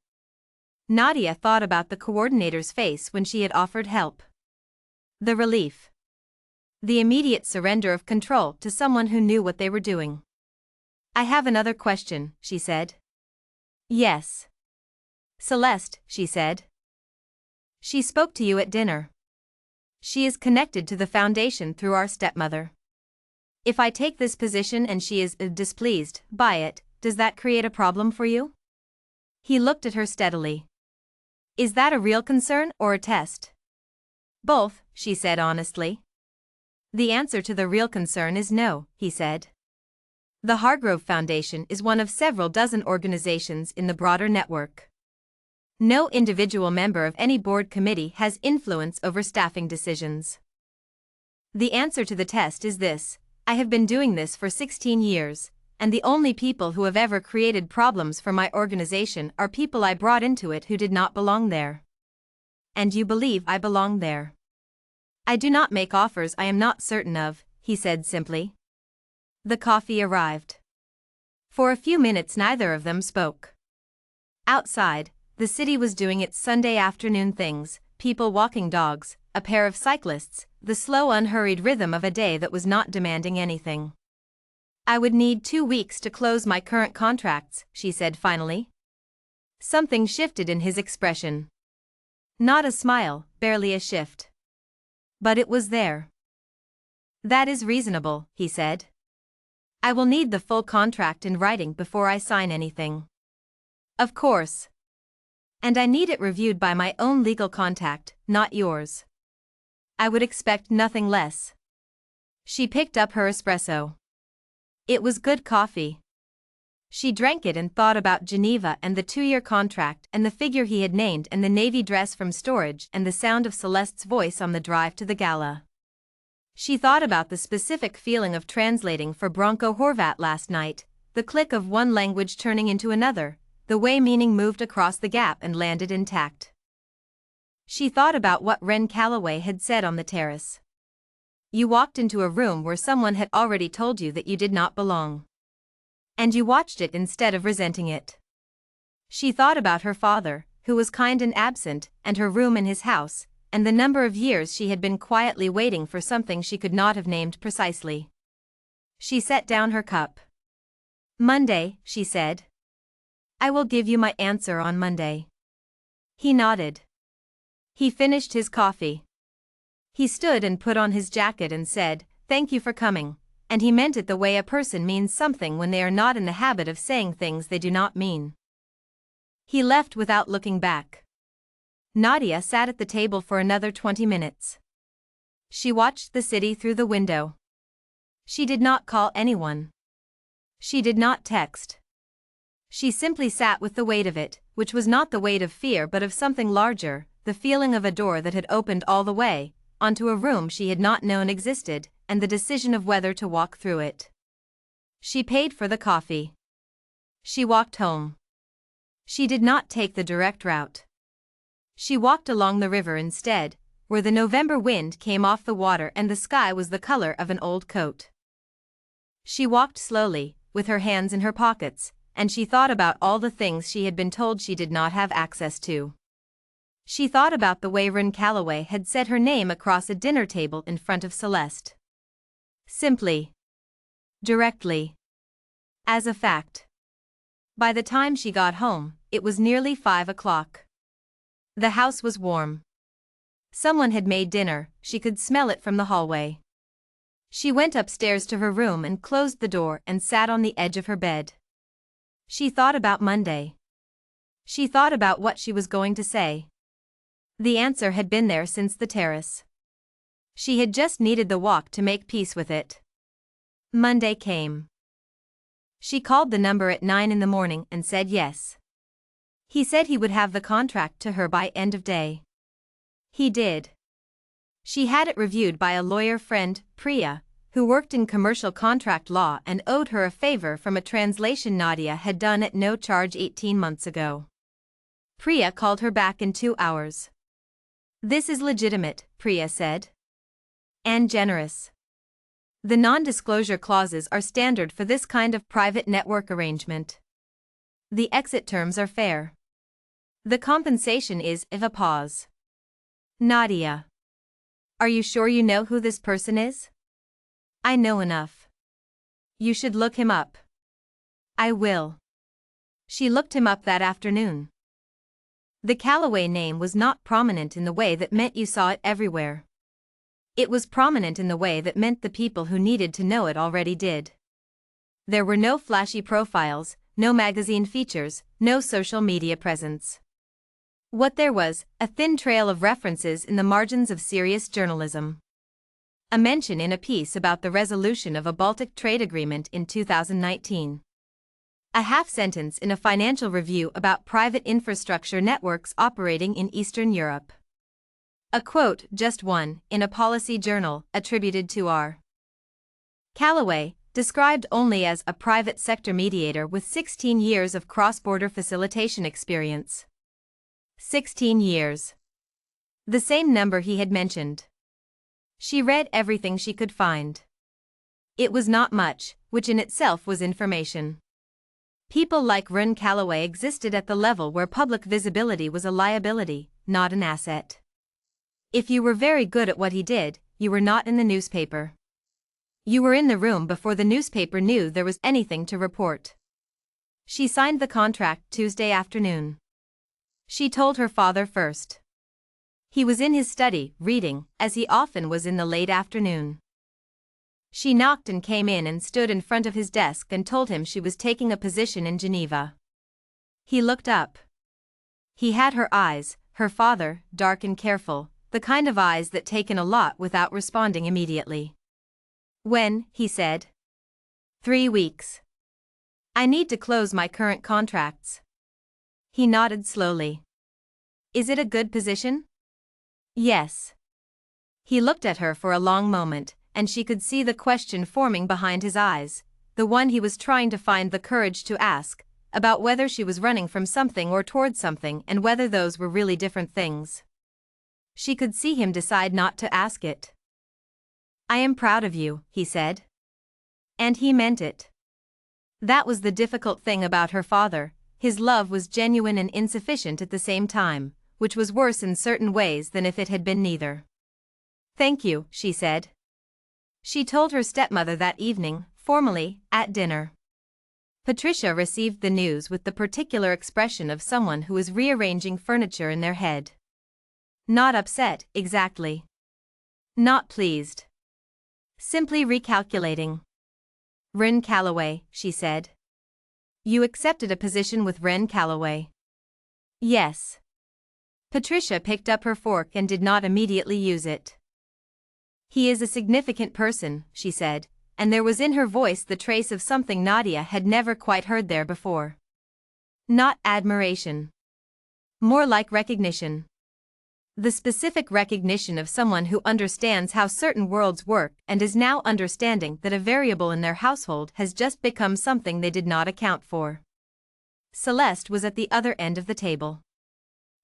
Nadia thought about the coordinator's face when she had offered help. The relief. The immediate surrender of control to someone who knew what they were doing. I have another question, she said. Yes. Celeste, she said. She spoke to you at dinner. She is connected to the foundation through our stepmother. If I take this position and she is displeased by it, does that create a problem for you? He looked at her steadily. Is that a real concern or a test? Both, she said honestly. The answer to the real concern is no, he said. The Hargrove Foundation is one of several dozen organizations in the broader network. No individual member of any board committee has influence over staffing decisions. The answer to the test is this: I have been doing this for 16 years, and the only people who have ever created problems for my organization are people I brought into it who did not belong there. And you believe I belong there. I do not make offers I am not certain of, he said simply. The coffee arrived. For a few minutes neither of them spoke. Outside, the city was doing its Sunday afternoon things, people walking dogs, a pair of cyclists, the slow unhurried rhythm of a day that was not demanding anything. I would need 2 weeks to close my current contracts, she said finally. Something shifted in his expression. Not a smile, barely a shift. But it was there. That is reasonable, he said. I will need the full contract in writing before I sign anything. Of course. And I need it reviewed by my own legal contact, not yours. I would expect nothing less. She picked up her espresso. It was good coffee. She drank it and thought about Geneva and the 2-year contract and the figure he had named and the navy dress from storage and the sound of Celeste's voice on the drive to the Gala. She thought about the specific feeling of translating for Bronco Horvat last night, the click of one language turning into another, the way meaning moved across the gap and landed intact. She thought about what Ren Calloway had said on the terrace. You walked into a room where someone had already told you that you did not belong. And you watched it instead of resenting it. She thought about her father, who was kind and absent, and her room in his house, and the number of years she had been quietly waiting for something she could not have named precisely. She set down her cup. Monday, she said. I will give you my answer on Monday. He nodded. He finished his coffee. He stood and put on his jacket and said, "Thank you for coming," and he meant it the way a person means something when they are not in the habit of saying things they do not mean. He left without looking back. Nadia sat at the table for another 20 minutes. She watched the city through the window. She did not call anyone. She did not text. She simply sat with the weight of it, which was not the weight of fear but of something larger, the feeling of a door that had opened all the way, onto a room she had not known existed, and the decision of whether to walk through it. She paid for the coffee. She walked home. She did not take the direct route. She walked along the river instead, where the November wind came off the water and the sky was the color of an old coat. She walked slowly, with her hands in her pockets, and she thought about all the things she had been told she did not have access to. She thought about the way Ren Calloway had said her name across a dinner table in front of Celeste. Simply. Directly. As a fact. By the time she got home, it was nearly 5 o'clock. The house was warm. Someone had made dinner, she could smell it from the hallway. She went upstairs to her room and closed the door and sat on the edge of her bed. She thought about Monday. She thought about what she was going to say. The answer had been there since the terrace. She had just needed the walk to make peace with it. Monday came. She called the number at 9 in the morning and said yes. He said he would have the contract to her by end of day. He did. She had it reviewed by a lawyer friend, Priya, who worked in commercial contract law and owed her a favor from a translation Nadia had done at no charge 18 months ago. Priya called her back in 2 hours. This is legitimate, Priya said. And generous. The non-disclosure clauses are standard for this kind of private network arrangement. The exit terms are fair. The compensation is if a pause. Nadia. Are you sure you know who this person is? I know enough. You should look him up. I will. She looked him up that afternoon. The Callaway name was not prominent in the way that meant you saw it everywhere. It was prominent in the way that meant the people who needed to know it already did. There were no flashy profiles, no magazine features, no social media presence. What there was, a thin trail of references in the margins of serious journalism. A mention in a piece about the resolution of a Baltic trade agreement in 2019. A half sentence in a financial review about private infrastructure networks operating in Eastern Europe. A quote, just one, in a policy journal, attributed to R. Callaway, described only as a private sector mediator with 16 years of cross-border facilitation experience. 16 years. The same number he had mentioned. She read everything she could find. It was not much, which in itself was information. People like Run Callaway existed at the level where public visibility was a liability, not an asset. If you were very good at what he did, you were not in the newspaper. You were in the room before the newspaper knew there was anything to report. She signed the contract Tuesday afternoon. She told her father first. He was in his study, reading, as he often was in the late afternoon. She knocked and came in and stood in front of his desk and told him she was taking a position in Geneva. He looked up. He had her eyes, her father, dark and careful, the kind of eyes that take in a lot without responding immediately. When, he said. 3 weeks. I need to close my current contracts. He nodded slowly. Is it a good position? Yes. He looked at her for a long moment, and she could see the question forming behind his eyes, the one he was trying to find the courage to ask, about whether she was running from something or toward something and whether those were really different things. She could see him decide not to ask it. I am proud of you, he said. And he meant it. That was the difficult thing about her father, his love was genuine and insufficient at the same time, which was worse in certain ways than if it had been neither. Thank you, she said. She told her stepmother that evening, formally, at dinner. Patricia received the news with the particular expression of someone who is rearranging furniture in their head. Not upset, exactly. Not pleased. Simply recalculating. Wren Callaway, she said. You accepted a position with Wren Callaway. Yes. Patricia picked up her fork and did not immediately use it. He is a significant person, she said, and there was in her voice the trace of something Nadia had never quite heard there before. Not admiration. More like recognition. The specific recognition of someone who understands how certain worlds work and is now understanding that a variable in their household has just become something they did not account for. Celeste was at the other end of the table.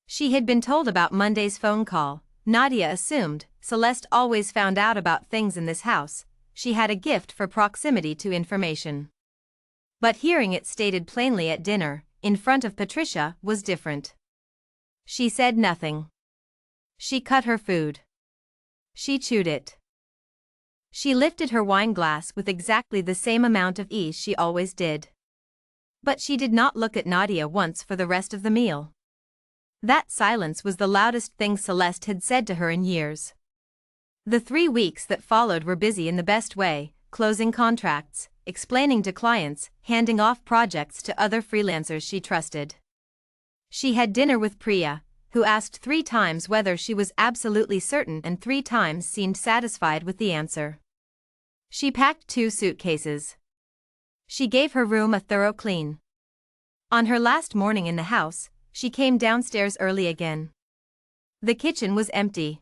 She had been told about Monday's phone call. Nadia assumed Celeste always found out about things in this house. She had a gift for proximity to information. But hearing it stated plainly at dinner, in front of Patricia, was different. She said nothing. She cut her food. She chewed it. She lifted her wine glass with exactly the same amount of ease she always did. But she did not look at Nadia once for the rest of the meal. That silence was the loudest thing Celeste had said to her in years. The 3 weeks that followed were busy in the best way, closing contracts, explaining to clients, handing off projects to other freelancers she trusted. She had dinner with Priya, who asked 3 times whether she was absolutely certain and 3 times seemed satisfied with the answer. She packed 2 suitcases. She gave her room a thorough clean. On her last morning in the house, she came downstairs early again. The kitchen was empty.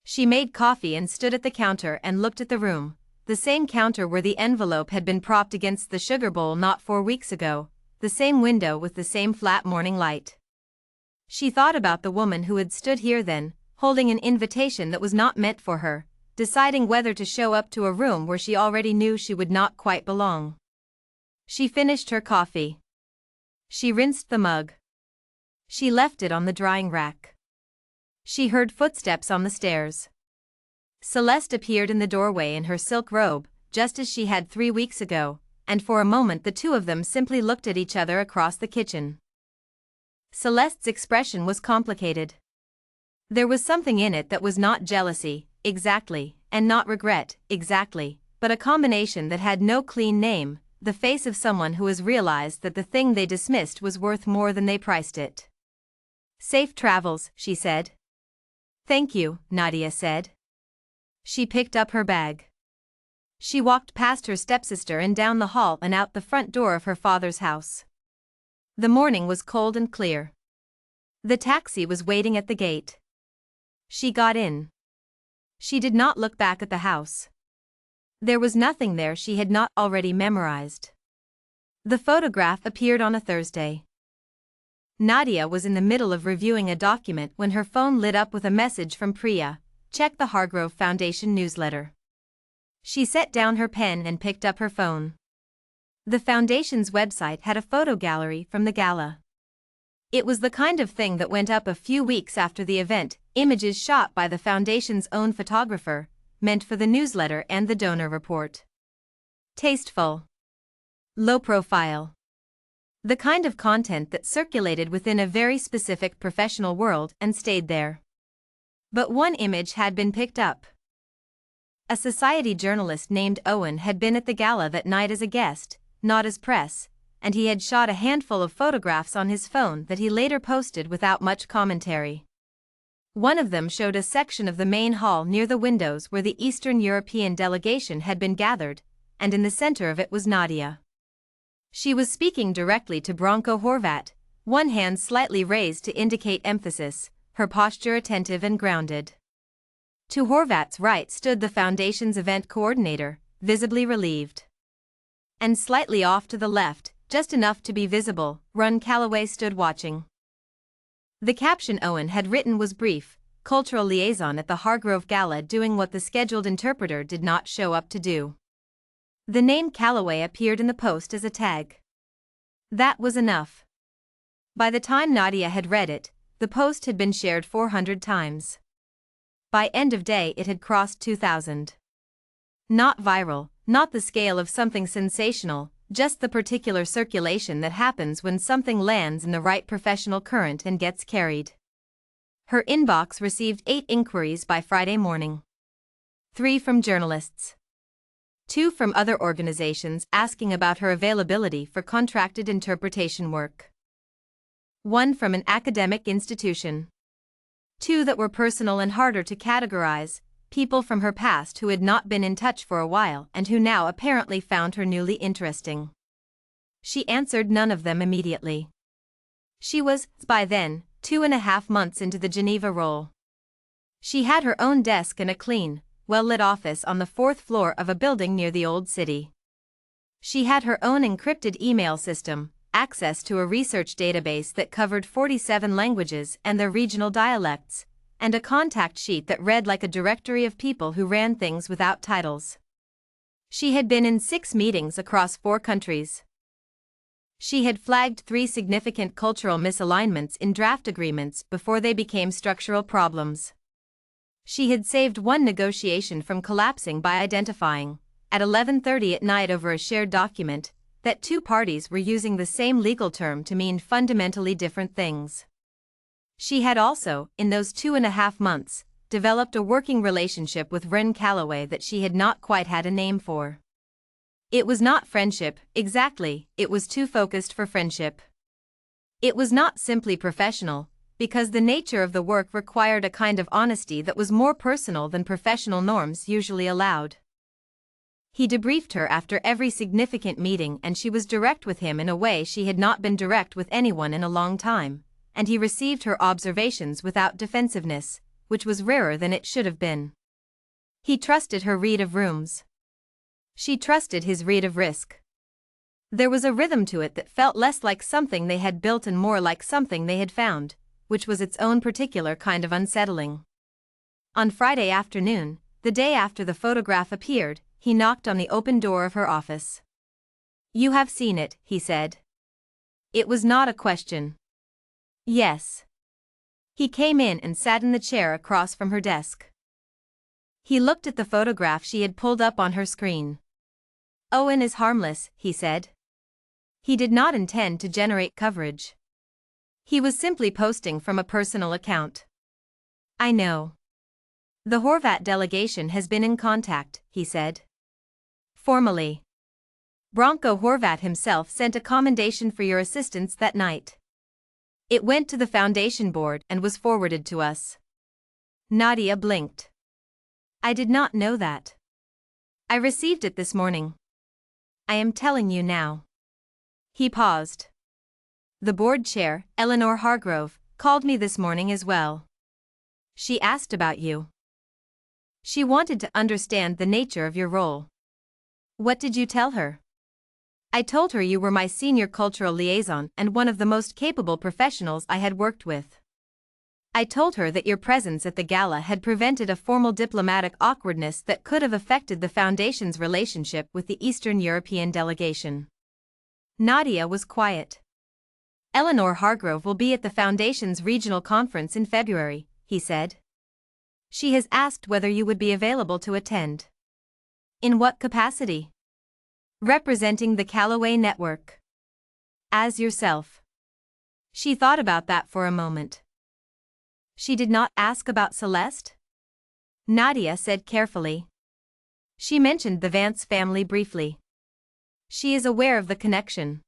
She made coffee and stood at the counter and looked at the room, the same counter where the envelope had been propped against the sugar bowl not 4 weeks ago, the same window with the same flat morning light. She thought about the woman who had stood here then, holding an invitation that was not meant for her, deciding whether to show up to a room where she already knew she would not quite belong. She finished her coffee. She rinsed the mug. She left it on the drying rack. She heard footsteps on the stairs. Celeste appeared in the doorway in her silk robe, just as she had 3 weeks ago, and for a moment the two of them simply looked at each other across the kitchen. Celeste's expression was complicated. There was something in it that was not jealousy, exactly, and not regret, exactly, but a combination that had no clean name, the face of someone who has realized that the thing they dismissed was worth more than they priced it. "Safe travels," she said. "Thank you," Nadia said. She picked up her bag. She walked past her stepsister and down the hall and out the front door of her father's house. The morning was cold and clear. The taxi was waiting at the gate. She got in. She did not look back at the house. There was nothing there she had not already memorized. The photograph appeared on a Thursday. Nadia was in the middle of reviewing a document when her phone lit up with a message from Priya. "Check the Hargrove Foundation newsletter." She set down her pen and picked up her phone. The foundation's website had a photo gallery from the Gala. It was the kind of thing that went up a few weeks after the event, images shot by the foundation's own photographer, meant for the newsletter and the donor report. Tasteful. Low profile. The kind of content that circulated within a very specific professional world and stayed there. But one image had been picked up. A society journalist named Owen had been at the gala that night as a guest, not as press, and he had shot a handful of photographs on his phone that he later posted without much commentary. One of them showed a section of the main hall near the windows where the Eastern European delegation had been gathered, and in the center of it was Nadia. She was speaking directly to Branko Horvat, one hand slightly raised to indicate emphasis, her posture attentive and grounded. To Horvat's right stood the foundation's event coordinator, visibly relieved. And slightly off to the left, just enough to be visible, Ron Calloway stood watching. The caption Owen had written was brief: "Cultural liaison at the Hargrove Gala doing what the scheduled interpreter did not show up to do." The name Calloway appeared in the post as a tag. That was enough. By the time Nadia had read it, the post had been shared 400 times. By end of day it had crossed 2,000. Not viral, not the scale of something sensational, just the particular circulation that happens when something lands in the right professional current and gets carried. Her inbox received 8 inquiries by Friday morning. 3 from journalists. 2 from other organizations asking about her availability for contracted interpretation work. 1 from an academic institution. 2 that were personal and harder to categorize, people from her past who had not been in touch for a while and who now apparently found her newly interesting. She answered none of them immediately. She was, by then, 2.5 months into the Geneva role. She had her own desk and a clean, well-lit office on the 4th floor of a building near the old city. She had her own encrypted email system, access to a research database that covered 47 languages and their regional dialects, and a contact sheet that read like a directory of people who ran things without titles. She had been in 6 meetings across 4 countries. She had flagged 3 significant cultural misalignments in draft agreements before they became structural problems. She had saved one negotiation from collapsing by identifying, at 11:30 at night over a shared document, that two parties were using the same legal term to mean fundamentally different things. She had also, in those 2.5 months, developed a working relationship with Ren Calloway that she had not quite had a name for. It was not friendship, exactly, it was too focused for friendship. It was not simply professional, because the nature of the work required a kind of honesty that was more personal than professional norms usually allowed. He debriefed her after every significant meeting, and she was direct with him in a way she had not been direct with anyone in a long time, and he received her observations without defensiveness, which was rarer than it should have been. He trusted her read of rooms. She trusted his read of risk. There was a rhythm to it that felt less like something they had built and more like something they had found, which was its own particular kind of unsettling. On Friday afternoon, the day after the photograph appeared, he knocked on the open door of her office. "You have seen it," he said. It was not a question. Yes. He came in and sat in the chair across from her desk. He looked at the photograph she had pulled up on her screen. "Owen is harmless," he said. He did not intend to generate coverage. He was simply posting from a personal account. "I know. The Horvat delegation has been in contact," he said. "Formally. Branko Horvat himself sent a commendation for your assistance that night. It went to the foundation board and was forwarded to us." Nadia blinked. "I did not know that. I received it this morning. I am telling you now." He paused. "The board chair, Eleanor Hargrove, called me this morning as well. She asked about you. She wanted to understand the nature of your role." "What did you tell her?" "I told her you were my senior cultural liaison and one of the most capable professionals I had worked with. I told her that your presence at the gala had prevented a formal diplomatic awkwardness that could have affected the Foundation's relationship with the Eastern European delegation." Nadia was quiet. "Eleanor Hargrove will be at the Foundation's regional conference in February," he said. "She has asked whether you would be available to attend." "In what capacity?" "Representing the Callaway network." "As yourself." She thought about that for a moment. "She did not ask about Celeste?" Nadia said carefully. "She mentioned the Vance family briefly. She is aware of the connection."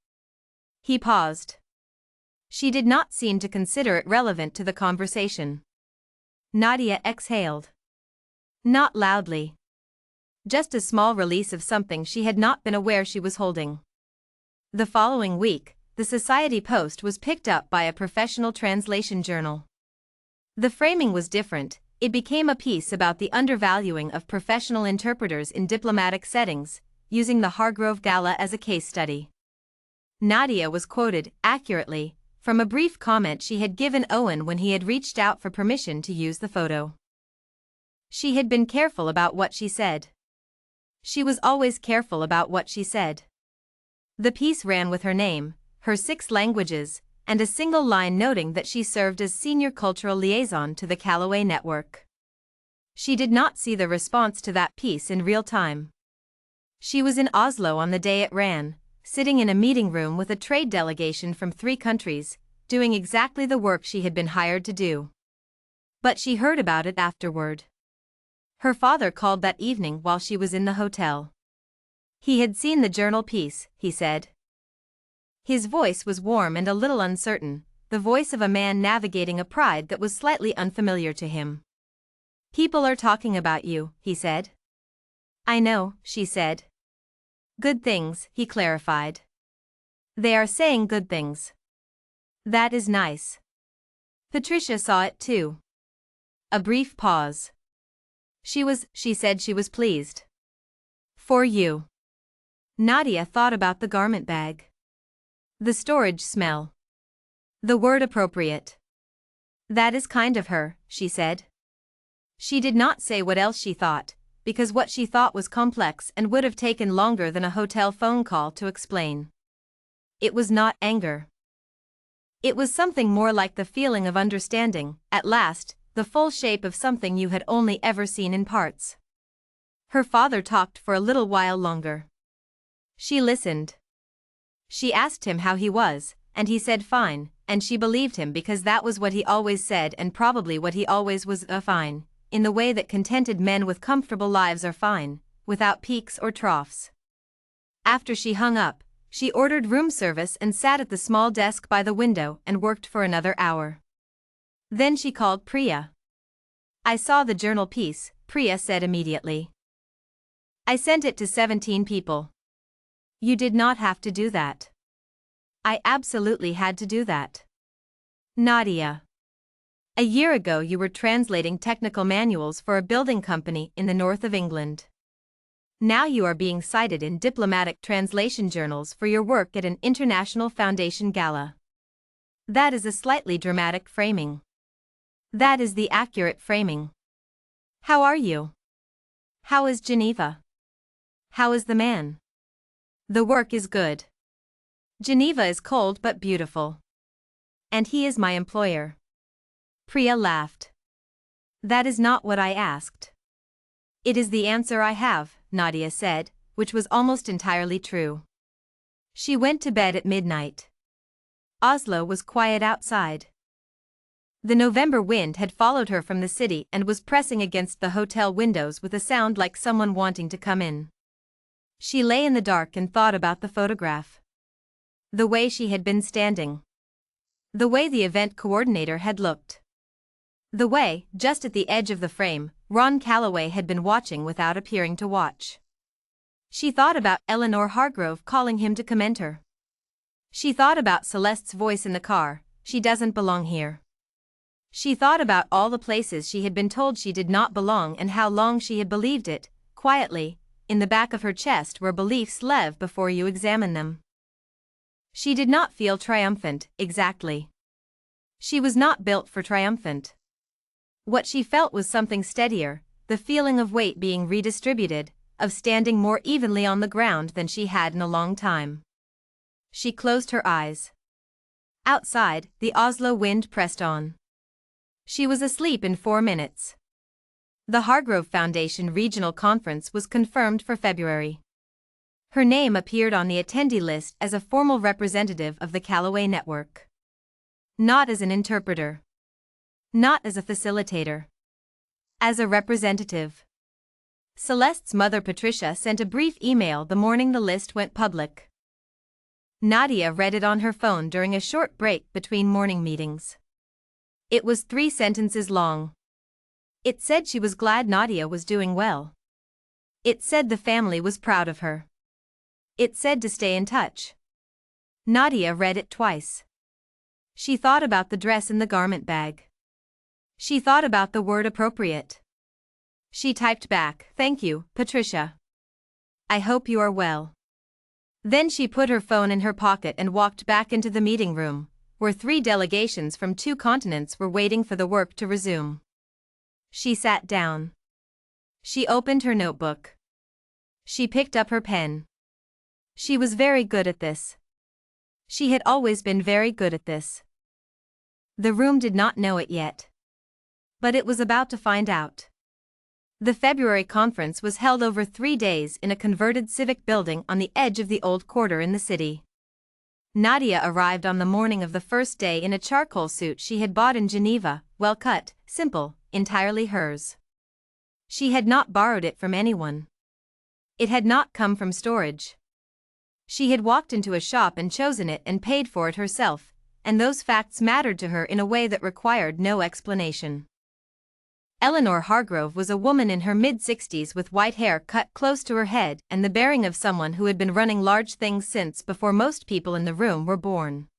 He paused. She did not seem to consider it relevant to the conversation. Nadia exhaled. Not loudly. Just a small release of something she had not been aware she was holding. The following week, the Society Post was picked up by a professional translation journal. The framing was different. It became a piece about the undervaluing of professional interpreters in diplomatic settings, using the Hargrove Gala as a case study. Nadia was quoted, accurately, from a brief comment she had given Owen when he had reached out for permission to use the photo. She had been careful about what she said. She was always careful about what she said. The piece ran with her name, her 6 languages, and a single line noting that she served as senior cultural liaison to the Callaway network. She did not see the response to that piece in real time. She was in Oslo on the day it ran, sitting in a meeting room with a trade delegation from 3 countries, doing exactly the work she had been hired to do. But she heard about it afterward. Her father called that evening while she was in the hotel. He had seen the journal piece, he said. His voice was warm and a little uncertain, the voice of a man navigating a pride that was slightly unfamiliar to him. "People are talking about you," he said. "I know," she said. "Good things," he clarified. "They are saying good things. That is nice." Patricia saw it too. A brief pause. She said she was pleased. "For you." Nadia thought about the garment bag. The storage smell. The word appropriate. "That is kind of her," she said. She did not say what else she thought, because what she thought was complex and would have taken longer than a hotel phone call to explain. It was not anger. It was something more like the feeling of understanding, at last, the full shape of something you had only ever seen in parts. Her father talked for a little while longer. She listened. She asked him how he was, and he said fine, and she believed him because that was what he always said and probably what he always was, fine, in the way that contented men with comfortable lives are fine, without peaks or troughs. After she hung up, she ordered room service and sat at the small desk by the window and worked for another hour. Then she called Priya. I saw the journal piece, Priya said immediately. I sent it to 17 people. You did not have to do that. I absolutely had to do that. Nadia. A year ago you were translating technical manuals for a building company in the north of England. Now you are being cited in diplomatic translation journals for your work at an international foundation gala. That is a slightly dramatic framing. That is the accurate framing. How are you? How is Geneva? How is the man? The work is good. Geneva is cold but beautiful. And he is my employer. Priya laughed. That is not what I asked. It is the answer I have, Nadia said, which was almost entirely true. She went to bed at midnight. Oslo was quiet outside. The November wind had followed her from the city and was pressing against the hotel windows with a sound like someone wanting to come in. She lay in the dark and thought about the photograph. The way she had been standing. The way the event coordinator had looked. The way, just at the edge of the frame, Ron Calloway had been watching without appearing to watch. She thought about Eleanor Hargrove calling him to commend her. She thought about Celeste's voice in the car, she doesn't belong here. She thought about all the places she had been told she did not belong and how long she had believed it, quietly, in the back of her chest where beliefs live before you examine them. She did not feel triumphant, exactly. She was not built for triumphant. What she felt was something steadier, the feeling of weight being redistributed, of standing more evenly on the ground than she had in a long time. She closed her eyes. Outside, the Oslo wind pressed on. She was asleep in 4 minutes. The Hargrove Foundation Regional Conference was confirmed for February. Her name appeared on the attendee list as a formal representative of the Calloway Network. Not as an interpreter. Not as a facilitator. As a representative. Celeste's mother Patricia sent a brief email the morning the list went public. Nadia read it on her phone during a short break between morning meetings. It was 3 sentences long. It said she was glad Nadia was doing well. It said the family was proud of her. It said to stay in touch. Nadia read it twice. She thought about the dress in the garment bag. She thought about the word appropriate. She typed back, "Thank you, Patricia. I hope you are well." Then she put her phone in her pocket and walked back into the meeting room, where 3 delegations from 2 continents were waiting for the work to resume. She sat down. She opened her notebook. She picked up her pen. She was very good at this. She had always been very good at this. The room did not know it yet. But it was about to find out. The February conference was held over 3 days in a converted civic building on the edge of the old quarter in the city. Nadia arrived on the morning of the first day in a charcoal suit she had bought in Geneva, well cut, simple, entirely hers. She had not borrowed it from anyone. It had not come from storage. She had walked into a shop and chosen it and paid for it herself, and those facts mattered to her in a way that required no explanation. Eleanor Hargrove was a woman in her mid-60s with white hair cut close to her head and the bearing of someone who had been running large things since before most people in the room were born.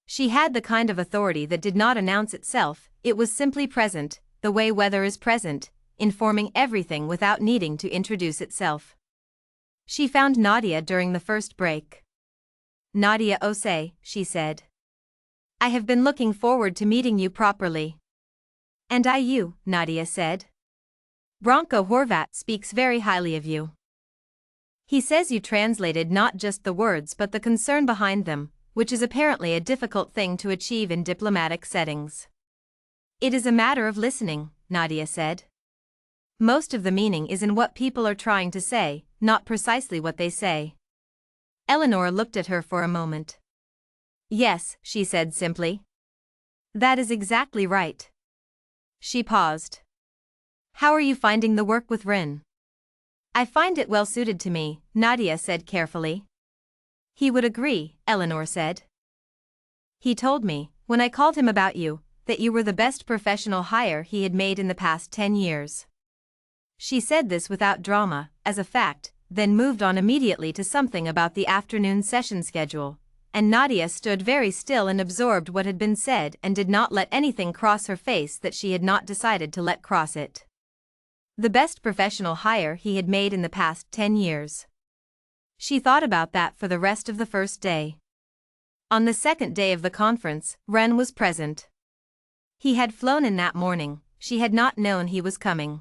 She had the kind of authority that did not announce itself, it was simply present, the way weather is present, informing everything without needing to introduce itself. She found Nadia during the first break. "Nadia Osei," she said. "I have been looking forward to meeting you properly." "And I you," Nadia said. "Branko Horvat speaks very highly of you. He says you translated not just the words but the concern behind them, which is apparently a difficult thing to achieve in diplomatic settings. It is a matter of listening, Nadia said. Most of the meaning is in what people are trying to say, not precisely what they say. Eleanor looked at her for a moment. Yes, she said simply. That is exactly right. She paused. How are you finding the work with Rin? I find it well suited to me, Nadia said carefully. He would agree, Eleanor said. He told me, when I called him about you, that you were the best professional hire he had made in the past 10 years. She said this without drama, as a fact, then moved on immediately to something about the afternoon session schedule, and Nadia stood very still and absorbed what had been said and did not let anything cross her face that she had not decided to let cross it. The best professional hire he had made in the past 10 years. She thought about that for the rest of the first day. On the second day of the conference, Ren was present. He had flown in that morning, she had not known he was coming.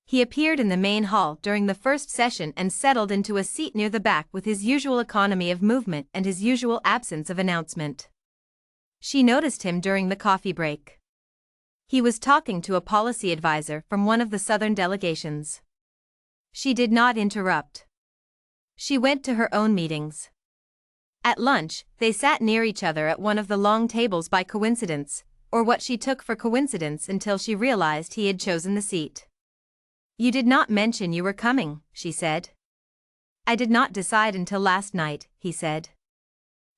He appeared in the main hall during the first session and settled into a seat near the back with his usual economy of movement and his usual absence of announcement. She noticed him during the coffee break. He was talking to a policy advisor from one of the southern delegations. She did not interrupt. She went to her own meetings. At lunch, they sat near each other at one of the long tables by coincidence, or what she took for coincidence until she realized he had chosen the seat. You did not mention you were coming, she said. I did not decide until last night, he said.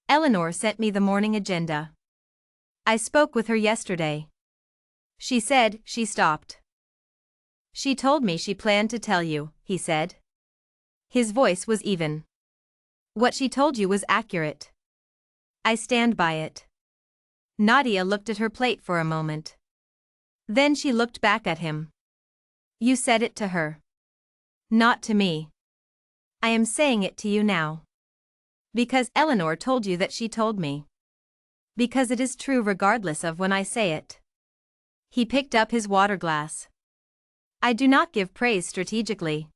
Eleanor sent me the morning agenda. I spoke with her yesterday. She said, she stopped. She told me she planned to tell you, he said. His voice was even. What she told you was accurate. I stand by it. Nadia looked at her plate for a moment. Then she looked back at him. You said it to her. Not to me. I am saying it to you now. Because Eleanor told you that she told me. Because it is true regardless of when I say it. He picked up his water glass. I do not give praise strategically.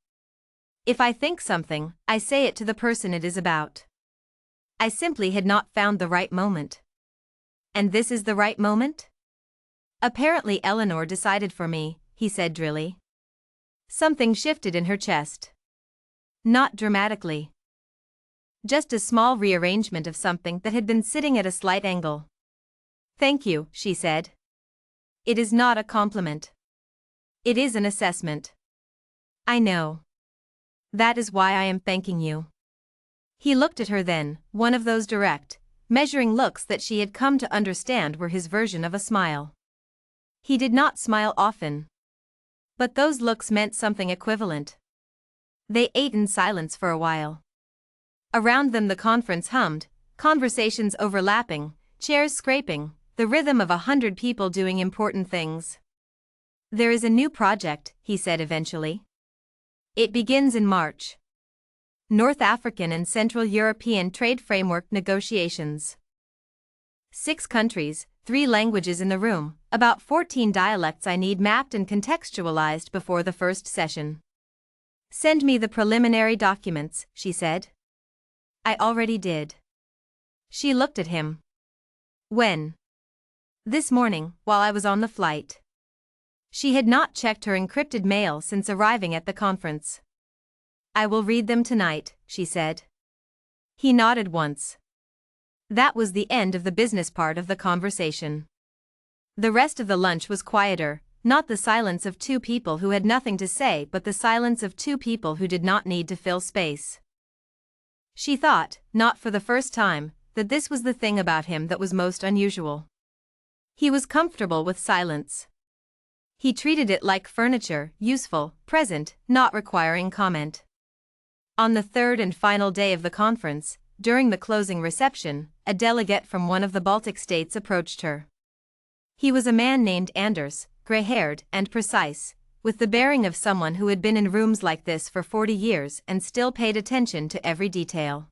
If I think something, I say it to the person it is about. I simply had not found the right moment. And this is the right moment? Apparently Eleanor decided for me, he said drily. Something shifted in her chest. Not dramatically. Just a small rearrangement of something that had been sitting at a slight angle. Thank you, she said. It is not a compliment. It is an assessment. I know. That is why I am thanking you. He looked at her then, one of those direct, measuring looks that she had come to understand were his version of a smile. He did not smile often. But those looks meant something equivalent. They ate in silence for a while. Around them the conference hummed, conversations overlapping, chairs scraping, the rhythm of 100 people doing important things. There is a new project, he said eventually. It begins in March. North African and Central European Trade Framework Negotiations. 6 countries, 3 languages in the room, about 14 dialects I need mapped and contextualized before the first session. Send me the preliminary documents, she said. I already did. She looked at him. When? This morning, while I was on the flight. She had not checked her encrypted mail since arriving at the conference. I will read them tonight, she said. He nodded once. That was the end of the business part of the conversation. The rest of the lunch was quieter, not the silence of 2 people who had nothing to say but the silence of 2 people who did not need to fill space. She thought, not for the first time, that this was the thing about him that was most unusual. He was comfortable with silence. He treated it like furniture, useful, present, not requiring comment. On the third and final day of the conference, during the closing reception, a delegate from one of the Baltic states approached her. He was a man named Anders, gray-haired and precise, with the bearing of someone who had been in rooms like this for 40 years and still paid attention to every detail.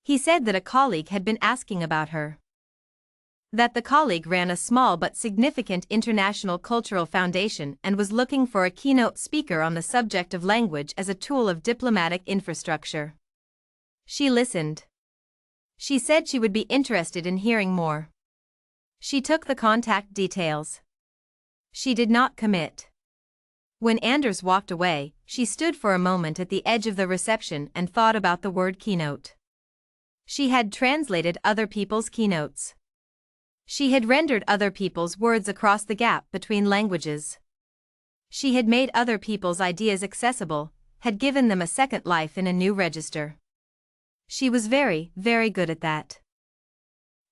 He said that a colleague had been asking about her. That the colleague ran a small but significant international cultural foundation and was looking for a keynote speaker on the subject of language as a tool of diplomatic infrastructure. She listened. She said she would be interested in hearing more. She took the contact details. She did not commit. When Anders walked away, she stood for a moment at the edge of the reception and thought about the word keynote. She had translated other people's keynotes. She had rendered other people's words across the gap between languages. She had made other people's ideas accessible, had given them a second life in a new register. She was very, very good at that.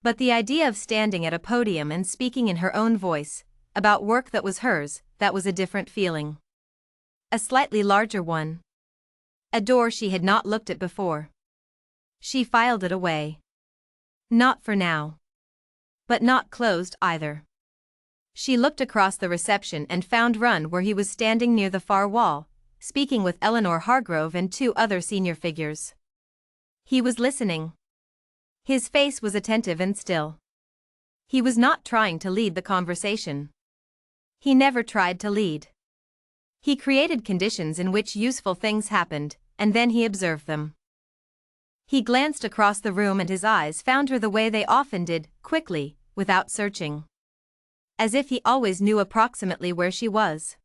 But the idea of standing at a podium and speaking in her own voice, about work that was hers, that was a different feeling. A slightly larger one. A door she had not looked at before. She filed it away. Not for now. But not closed either. She looked across the reception and found Run where he was standing near the far wall, speaking with Eleanor Hargrove and two other senior figures. He was listening. His face was attentive and still. He was not trying to lead the conversation. He never tried to lead. He created conditions in which useful things happened, and then he observed them. He glanced across the room and his eyes found her the way they often did, quickly, without searching. As if he always knew approximately where she was.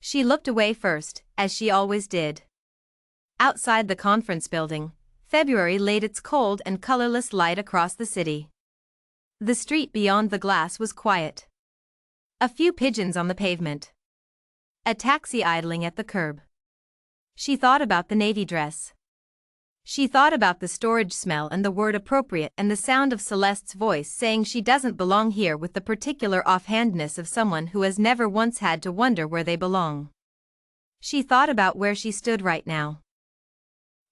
She looked away first, as she always did. Outside the conference building, February laid its cold and colorless light across the city. The street beyond the glass was quiet. A few pigeons on the pavement. A taxi idling at the curb. She thought about the navy dress. She thought about the storage smell and the word appropriate and the sound of Celeste's voice saying she doesn't belong here with the particular offhandness of someone who has never once had to wonder where they belong. She thought about where she stood right now.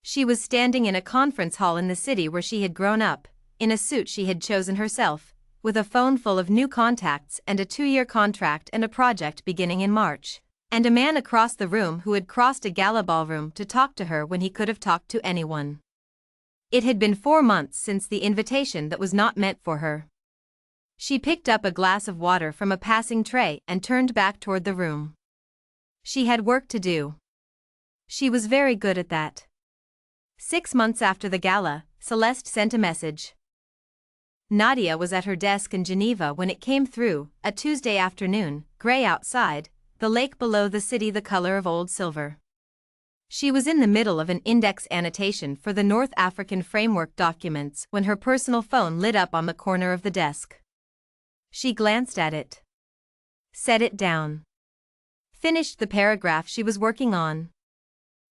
She was standing in a conference hall in the city where she had grown up, in a suit she had chosen herself, with a phone full of new contacts and a 2-year contract and a project beginning in March, and a man across the room who had crossed a gala ballroom to talk to her when he could have talked to anyone. It had been 4 months since the invitation that was not meant for her. She picked up a glass of water from a passing tray and turned back toward the room. She had work to do. She was very good at that. 6 months after the gala, Celeste sent a message. Nadia was at her desk in Geneva when it came through, a Tuesday afternoon, gray outside, the lake below the city the color of old silver. She was in the middle of an index annotation for the North African framework documents when her personal phone lit up on the corner of the desk. She glanced at it. Set it down. Finished the paragraph she was working on.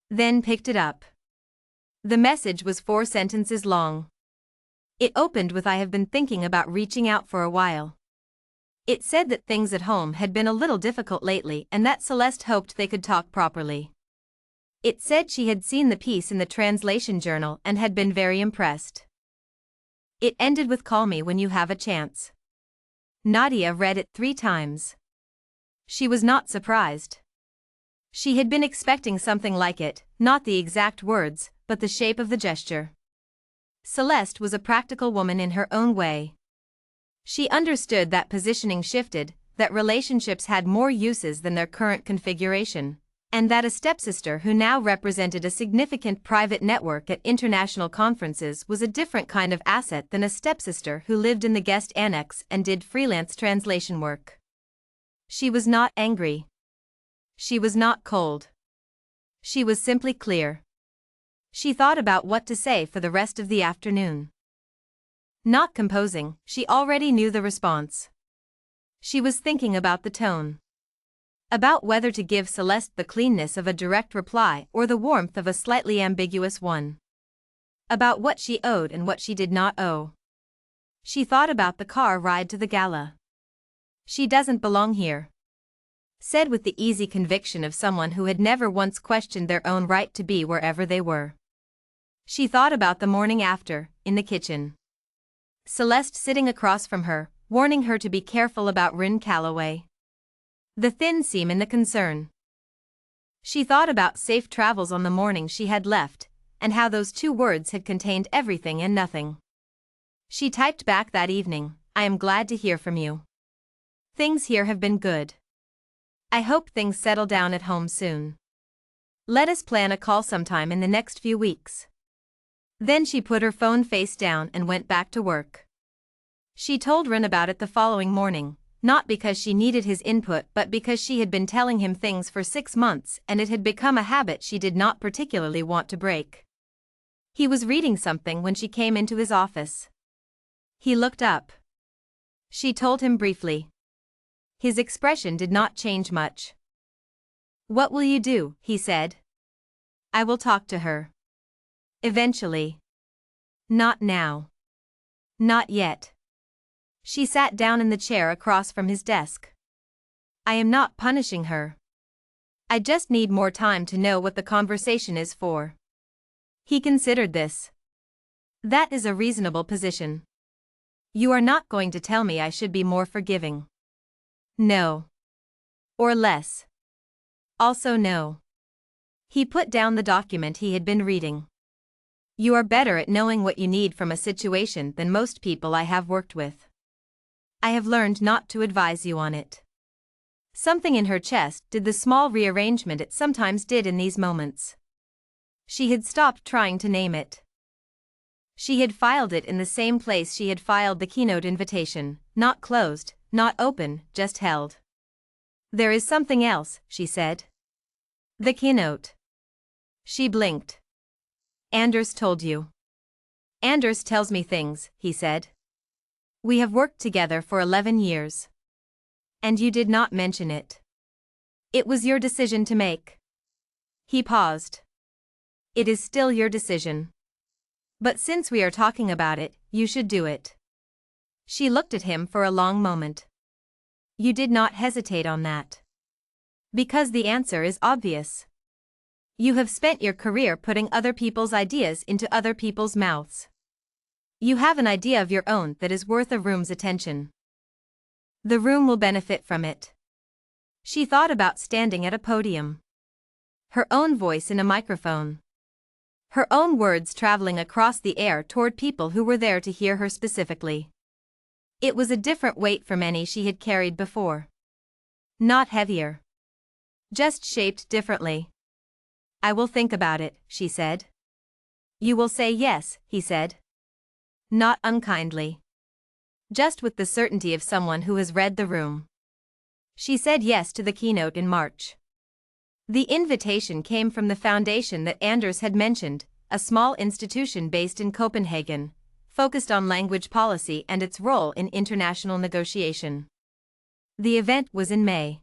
Then picked it up. The message was 4 sentences long. It opened with "I have been thinking about reaching out for a while." It said that things at home had been a little difficult lately and that Celeste hoped they could talk properly. It said she had seen the piece in the translation journal and had been very impressed. It ended with "Call me when you have a chance." Nadia read it 3 times. She was not surprised. She had been expecting something like it, not the exact words, but the shape of the gesture. Celeste was a practical woman in her own way. She understood that positioning shifted, that relationships had more uses than their current configuration, and that a stepsister who now represented a significant private network at international conferences was a different kind of asset than a stepsister who lived in the guest annex and did freelance translation work. She was not angry. She was not cold. She was simply clear. She thought about what to say for the rest of the afternoon. Not composing, she already knew the response. She was thinking about the tone. About whether to give Celeste the cleanness of a direct reply or the warmth of a slightly ambiguous one. About what she owed and what she did not owe. She thought about the car ride to the gala. She doesn't belong here. Said with the easy conviction of someone who had never once questioned their own right to be wherever they were. She thought about the morning after, in the kitchen. Celeste sitting across from her, warning her to be careful about Ryn Calloway. The thin seam in the concern. She thought about safe travels on the morning she had left, and how those 2 words had contained everything and nothing. She typed back that evening, "I am glad to hear from you. Things here have been good. I hope things settle down at home soon. Let us plan a call sometime in the next few weeks." Then she put her phone face down and went back to work. She told Rin about it the following morning, not because she needed his input but because she had been telling him things for 6 months and it had become a habit she did not particularly want to break. He was reading something when she came into his office. He looked up. She told him briefly. His expression did not change much. "What will you do?" he said. "I will talk to her. Eventually. Not now. Not yet." She sat down in the chair across from his desk. "I am not punishing her. I just need more time to know what the conversation is for." He considered this. "That is a reasonable position. You are not going to tell me I should be more forgiving." "No. Or less." "Also no." He put down the document he had been reading. "You are better at knowing what you need from a situation than most people I have worked with. I have learned not to advise you on it." Something in her chest did the small rearrangement it sometimes did in these moments. She had stopped trying to name it. She had filed it in the same place she had filed the keynote invitation, not closed, not open, just held. "There is something else," she said. "The keynote." She blinked. "Anders told you." "Anders tells me things," he said. "We have worked together for 11 years. And you did not mention it. It was your decision to make." He paused. "It is still your decision. But since we are talking about it, you should do it." She looked at him for a long moment. "You did not hesitate on that." "Because the answer is obvious. You have spent your career putting other people's ideas into other people's mouths. You have an idea of your own that is worth a room's attention. The room will benefit from it." She thought about standing at a podium. Her own voice in a microphone. Her own words traveling across the air toward people who were there to hear her specifically. It was a different weight from any she had carried before. Not heavier. Just shaped differently. "I will think about it," she said. "You will say yes," he said. Not unkindly. Just with the certainty of someone who has read the room. She said yes to the keynote in March. The invitation came from the foundation that Anders had mentioned, a small institution based in Copenhagen, focused on language policy and its role in international negotiation. The event was in May.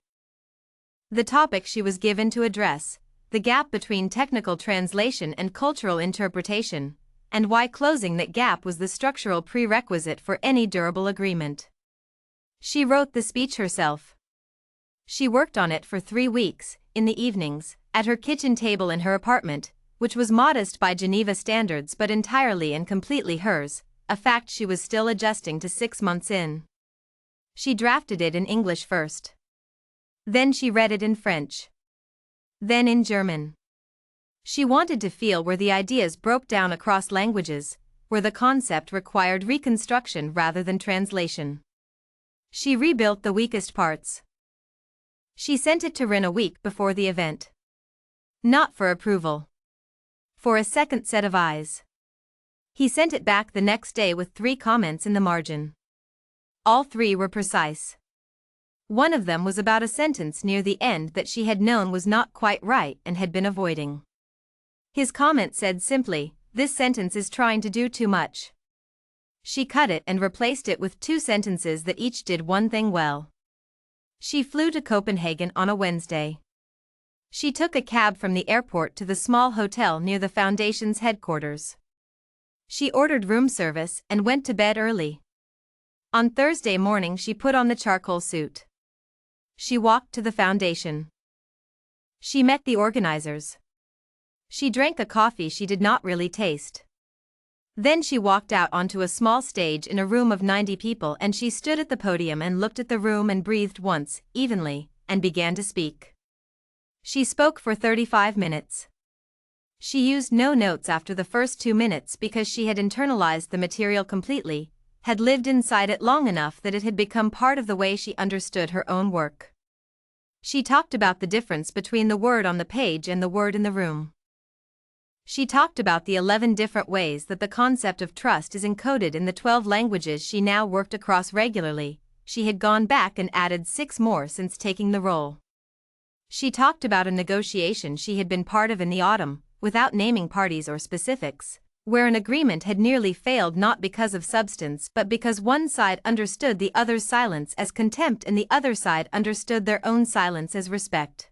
The topic she was given to address, the gap between technical translation and cultural interpretation, and why closing that gap was the structural prerequisite for any durable agreement. She wrote the speech herself. She worked on it for 3 weeks, in the evenings, at her kitchen table in her apartment, which was modest by Geneva standards but entirely and completely hers, a fact she was still adjusting to 6 months in. She drafted it in English first. Then she read it in French. Then in German. She wanted to feel where the ideas broke down across languages, where the concept required reconstruction rather than translation. She rebuilt the weakest parts. She sent it to Rin a week before the event. Not for approval. For a second set of eyes. He sent it back the next day with 3 comments in the margin. All 3 were precise. One of them was about a sentence near the end that she had known was not quite right and had been avoiding. His comment said simply, "This sentence is trying to do too much." She cut it and replaced it with 2 sentences that each did one thing well. She flew to Copenhagen on a Wednesday. She took a cab from the airport to the small hotel near the foundation's headquarters. She ordered room service and went to bed early. On Thursday morning she put on the charcoal suit. She walked to the foundation. She met the organizers. She drank a coffee she did not really taste. Then she walked out onto a small stage in a room of 90 people and she stood at the podium and looked at the room and breathed once, evenly, and began to speak. She spoke for 35 minutes. She used no notes after the first 2 minutes because she had internalized the material completely, had lived inside it long enough that it had become part of the way she understood her own work. She talked about the difference between the word on the page and the word in the room. She talked about the 11 different ways that the concept of trust is encoded in the 12 languages she now worked across regularly. She had gone back and added 6 more since taking the role. She talked about a negotiation she had been part of in the autumn, without naming parties or specifics, where an agreement had nearly failed not because of substance but because one side understood the other's silence as contempt and the other side understood their own silence as respect.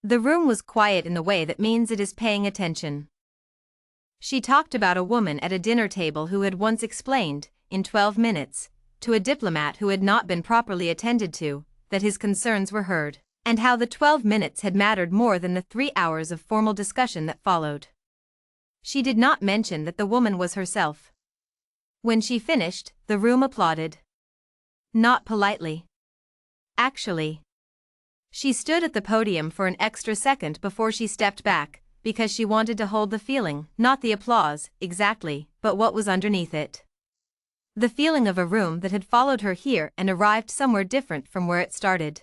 The room was quiet in the way that means it is paying attention. She talked about a woman at a dinner table who had once explained, in 12 minutes, to a diplomat who had not been properly attended to, that his concerns were heard, and how the 12 minutes had mattered more than the 3 hours of formal discussion that followed. She did not mention that the woman was herself. When she finished, the room applauded. Not politely. Actually. She stood at the podium for an extra second before she stepped back, because she wanted to hold the feeling, not the applause, exactly, but what was underneath it. The feeling of a room that had followed her here and arrived somewhere different from where it started.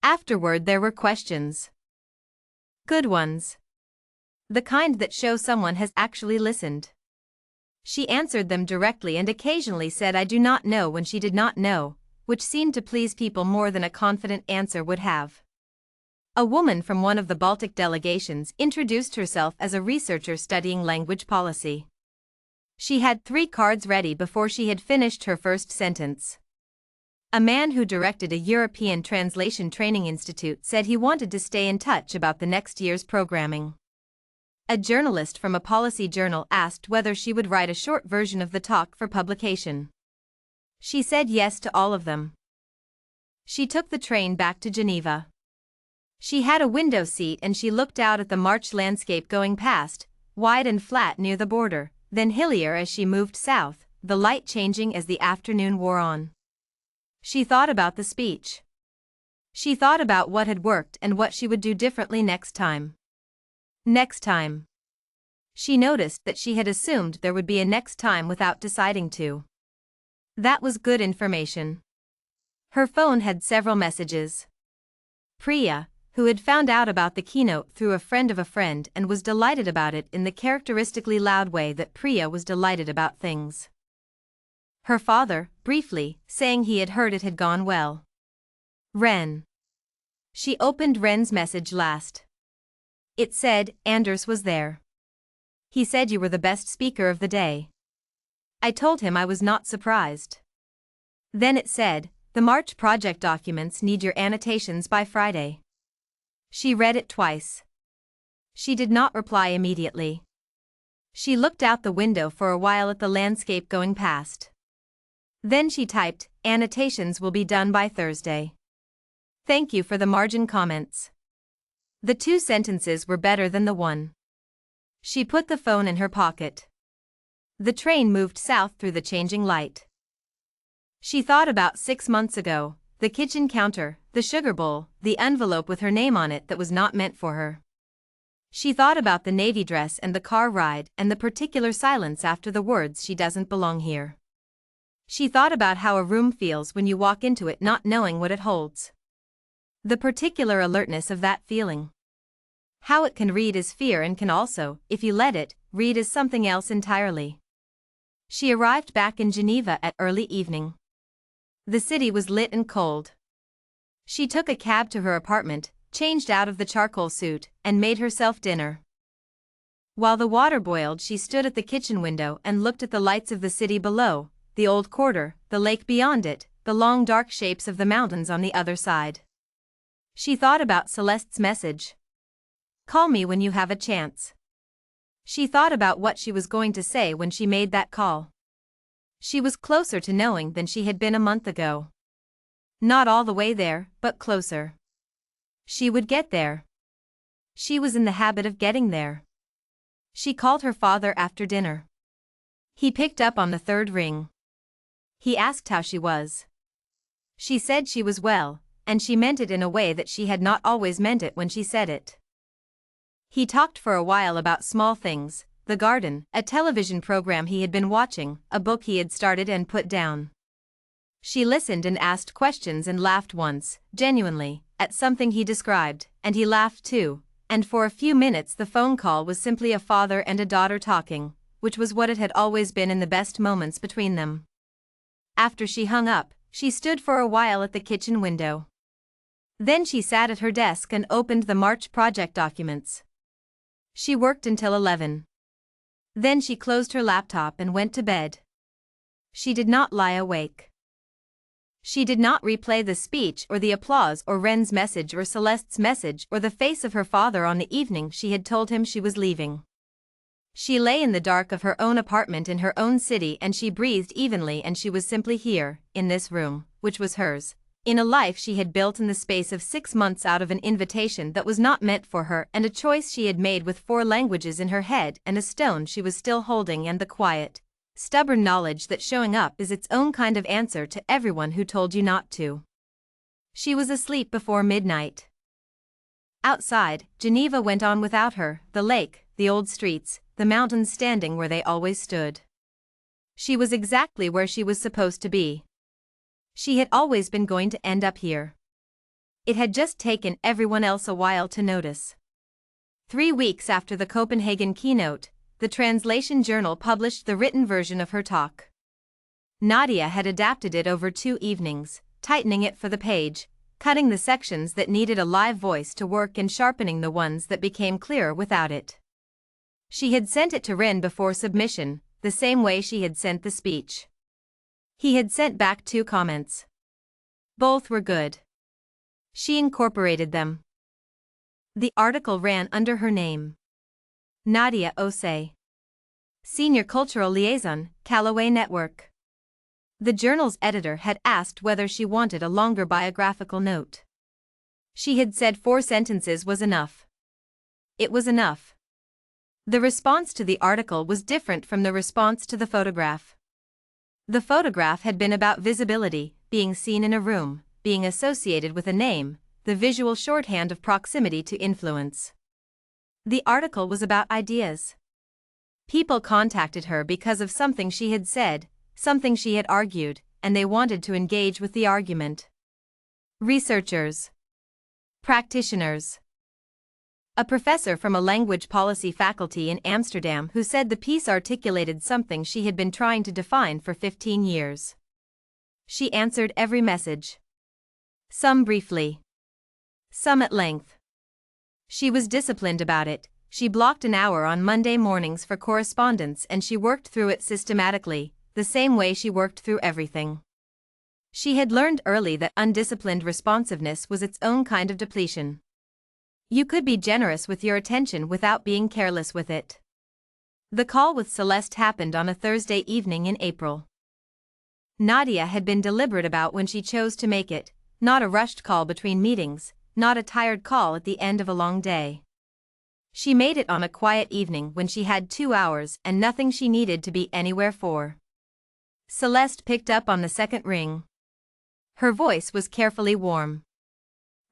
Afterward there were questions. Good ones. The kind that show someone has actually listened. She answered them directly and occasionally said I do not know when she did not know, which seemed to please people more than a confident answer would have. A woman from one of the Baltic delegations introduced herself as a researcher studying language policy. She had 3 cards ready before she had finished her first sentence. A man who directed a European Translation Training Institute said he wanted to stay in touch about the next year's programming. A journalist from a policy journal asked whether she would write a short version of the talk for publication. She said yes to all of them. She took the train back to Geneva. She had a window seat and she looked out at the March landscape going past, wide and flat near the border, then hillier as she moved south, the light changing as the afternoon wore on. She thought about the speech. She thought about what had worked and what she would do differently next time. Next time. She noticed that she had assumed there would be a next time without deciding to. That was good information. Her phone had several messages. Priya, who had found out about the keynote through a friend of a friend and was delighted about it in the characteristically loud way that Priya was delighted about things. Her father, briefly, saying he had heard it had gone well. Ren. She opened Ren's message last. It said, Anders was there. He said you were the best speaker of the day. I told him I was not surprised. Then it said, the March project documents need your annotations by Friday. She read it twice. She did not reply immediately. She looked out the window for a while at the landscape going past. Then she typed, annotations will be done by Thursday. Thank you for the margin comments. The 2 sentences were better than the one. She put the phone in her pocket. The train moved south through the changing light. She thought about 6 months ago, the kitchen counter, the sugar bowl, the envelope with her name on it that was not meant for her. She thought about the navy dress and the car ride and the particular silence after the words she doesn't belong here. She thought about how a room feels when you walk into it not knowing what it holds. The particular alertness of that feeling. How it can read as fear and can also, if you let it, read as something else entirely. She arrived back in Geneva at early evening. The city was lit and cold. She took a cab to her apartment, changed out of the charcoal suit, and made herself dinner. While the water boiled, she stood at the kitchen window and looked at the lights of the city below, the old quarter, the lake beyond it, the long dark shapes of the mountains on the other side. She thought about Celeste's message. Call me when you have a chance. She thought about what she was going to say when she made that call. She was closer to knowing than she had been a month ago. Not all the way there, but closer. She would get there. She was in the habit of getting there. She called her father after dinner. He picked up on the 3rd ring. He asked how she was. She said she was well, and she meant it in a way that she had not always meant it when she said it. He talked for a while about small things, the garden, a television program he had been watching, a book he had started and put down. She listened and asked questions and laughed once, genuinely, at something he described, and he laughed too, And for a few minutes the phone call was simply a father and a daughter talking, which was what it had always been in the best moments between them. After she hung up, she stood for a while at the kitchen window. Then she sat at her desk and opened the March project documents. She worked until 11. Then she closed her laptop and went to bed. She did not lie awake. She did not replay the speech or the applause or Ren's message or Celeste's message or the face of her father on the evening she had told him she was leaving. She lay in the dark of her own apartment in her own city and she breathed evenly and she was simply here, in this room, which was hers, in a life she had built in the space of 6 months out of an invitation that was not meant for her and a choice she had made with 4 languages in her head and a stone she was still holding and the quiet, stubborn knowledge that showing up is its own kind of answer to everyone who told you not to. She was asleep before midnight. Outside, Geneva went on without her, the lake, the old streets, the mountains standing where they always stood. She was exactly where she was supposed to be. She had always been going to end up here. It had just taken everyone else a while to notice. 3 weeks after the Copenhagen keynote, the Translation Journal published the written version of her talk. Nadia had adapted it over 2 evenings, tightening it for the page, cutting the sections that needed a live voice to work and sharpening the ones that became clearer without it. She had sent it to Ren before submission, the same way she had sent the speech. He had sent back 2 comments. Both were good. She incorporated them. The article ran under her name. Nadia Osei. Senior Cultural Liaison, Callaway Network. The journal's editor had asked whether she wanted a longer biographical note. She had said 4 sentences was enough. It was enough. The response to the article was different from the response to the photograph. The photograph had been about visibility, being seen in a room, being associated with a name, the visual shorthand of proximity to influence. The article was about ideas. People contacted her because of something she had said, something she had argued, and they wanted to engage with the argument. Researchers. Practitioners. A professor from a language policy faculty in Amsterdam who said the piece articulated something she had been trying to define for 15 years. She answered every message. Some briefly. Some at length. She was disciplined about it. She blocked an hour on Monday mornings for correspondence and she worked through it systematically, the same way she worked through everything. She had learned early that undisciplined responsiveness was its own kind of depletion. You could be generous with your attention without being careless with it. The call with Celeste happened on a Thursday evening in April. Nadia had been deliberate about when she chose to make it, not a rushed call between meetings, not a tired call at the end of a long day. She made it on a quiet evening when she had 2 hours and nothing she needed to be anywhere for. Celeste picked up on the second ring. Her voice was carefully warm.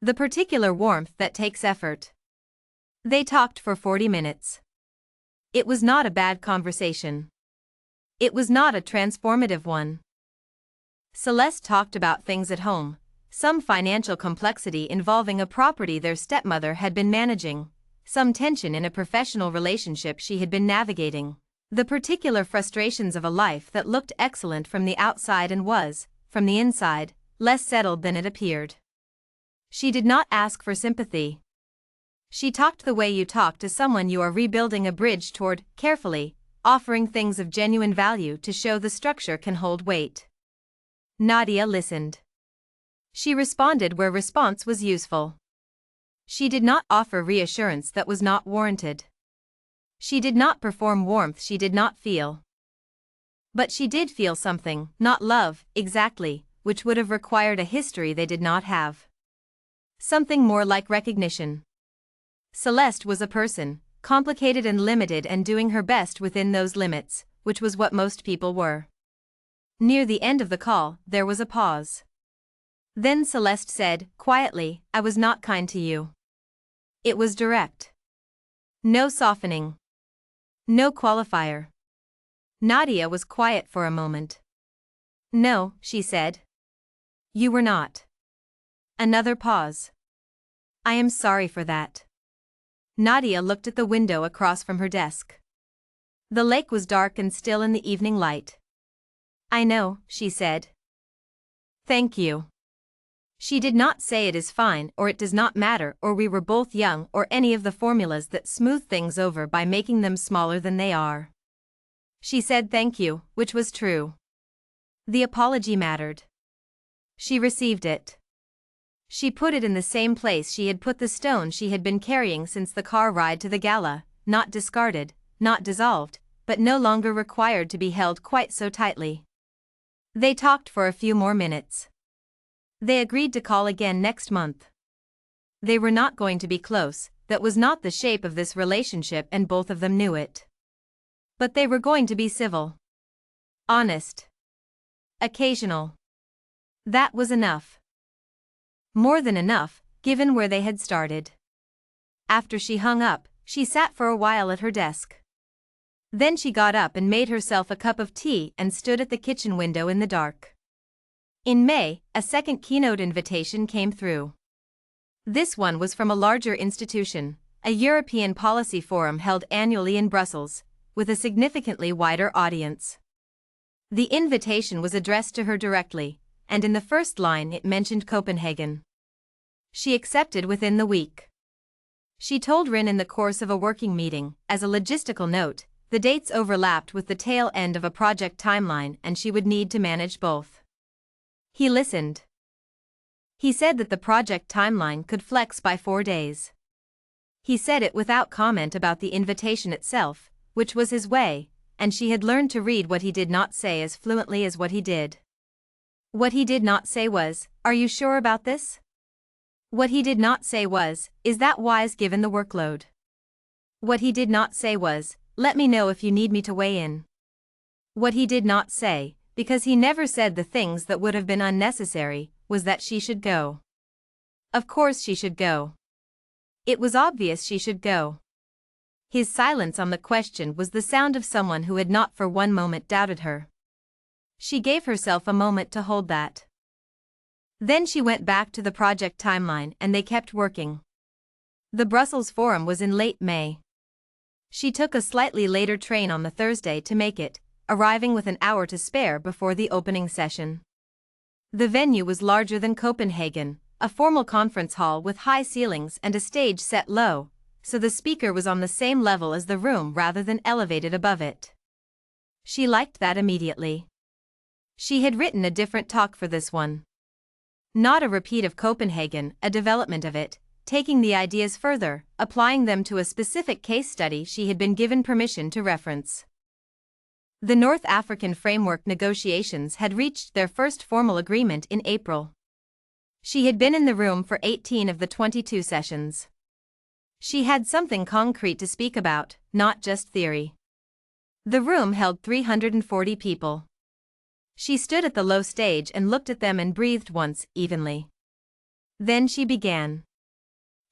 The particular warmth that takes effort. They talked for 40 minutes. It was not a bad conversation. It was not a transformative one. Celeste talked about things at home, some financial complexity involving a property their stepmother had been managing, some tension in a professional relationship she had been navigating, the particular frustrations of a life that looked excellent from the outside and was, from the inside, less settled than it appeared. She did not ask for sympathy. She talked the way you talk to someone you are rebuilding a bridge toward, carefully, offering things of genuine value to show the structure can hold weight. Nadia listened. She responded where response was useful. She did not offer reassurance that was not warranted. She did not perform warmth she did not feel. But she did feel something, not love, exactly, which would have required a history they did not have. Something more like recognition. Celeste was a person, complicated and limited and doing her best within those limits, which was what most people were. Near the end of the call, there was a pause. Then Celeste said, quietly, "I was not kind to you." It was direct. No softening. No qualifier. Nadia was quiet for a moment. "No," she said. "You were not." Another pause. "I am sorry for that." Nadia looked at the window across from her desk. The lake was dark and still in the evening light. "I know," she said. "Thank you." She did not say it is fine or it does not matter or we were both young or any of the formulas that smooth things over by making them smaller than they are. She said thank you, which was true. The apology mattered. She received it. She put it in the same place she had put the stone she had been carrying since the car ride to the gala, not discarded, not dissolved, but no longer required to be held quite so tightly. They talked for a few more minutes. They agreed to call again next month. They were not going to be close, that was not the shape of this relationship and both of them knew it. But they were going to be civil. Honest. Occasional. That was enough. More than enough, given where they had started. After she hung up, she sat for a while at her desk. Then she got up and made herself a cup of tea and stood at the kitchen window in the dark. In May, a second keynote invitation came through. This one was from a larger institution, a European policy forum held annually in Brussels, with a significantly wider audience. The invitation was addressed to her directly, and in the first line it mentioned Copenhagen. She accepted within the week. She told Rin in the course of a working meeting, as a logistical note, the dates overlapped with the tail end of a project timeline and she would need to manage both. He listened. He said that the project timeline could flex by 4 days. He said it without comment about the invitation itself, which was his way, and she had learned to read what he did not say as fluently as what he did. What he did not say was, "Are you sure about this?" What he did not say was, "Is that wise given the workload?" What he did not say was, "Let me know if you need me to weigh in." What he did not say, because he never said the things that would have been unnecessary, was that she should go. Of course she should go. It was obvious she should go. His silence on the question was the sound of someone who had not for one moment doubted her. She gave herself a moment to hold that. Then she went back to the project timeline and they kept working. The Brussels Forum was in late May. She took a slightly later train on the Thursday to make it, arriving with an hour to spare before the opening session. The venue was larger than Copenhagen, a formal conference hall with high ceilings and a stage set low, so the speaker was on the same level as the room rather than elevated above it. She liked that immediately. She had written a different talk for this one. Not a repeat of Copenhagen, a development of it, taking the ideas further, applying them to a specific case study she had been given permission to reference. The North African framework negotiations had reached their first formal agreement in April. She had been in the room for 18 of the 22 sessions. She had something concrete to speak about, not just theory. The room held 340 people. She stood at the low stage and looked at them and breathed once, evenly. Then she began.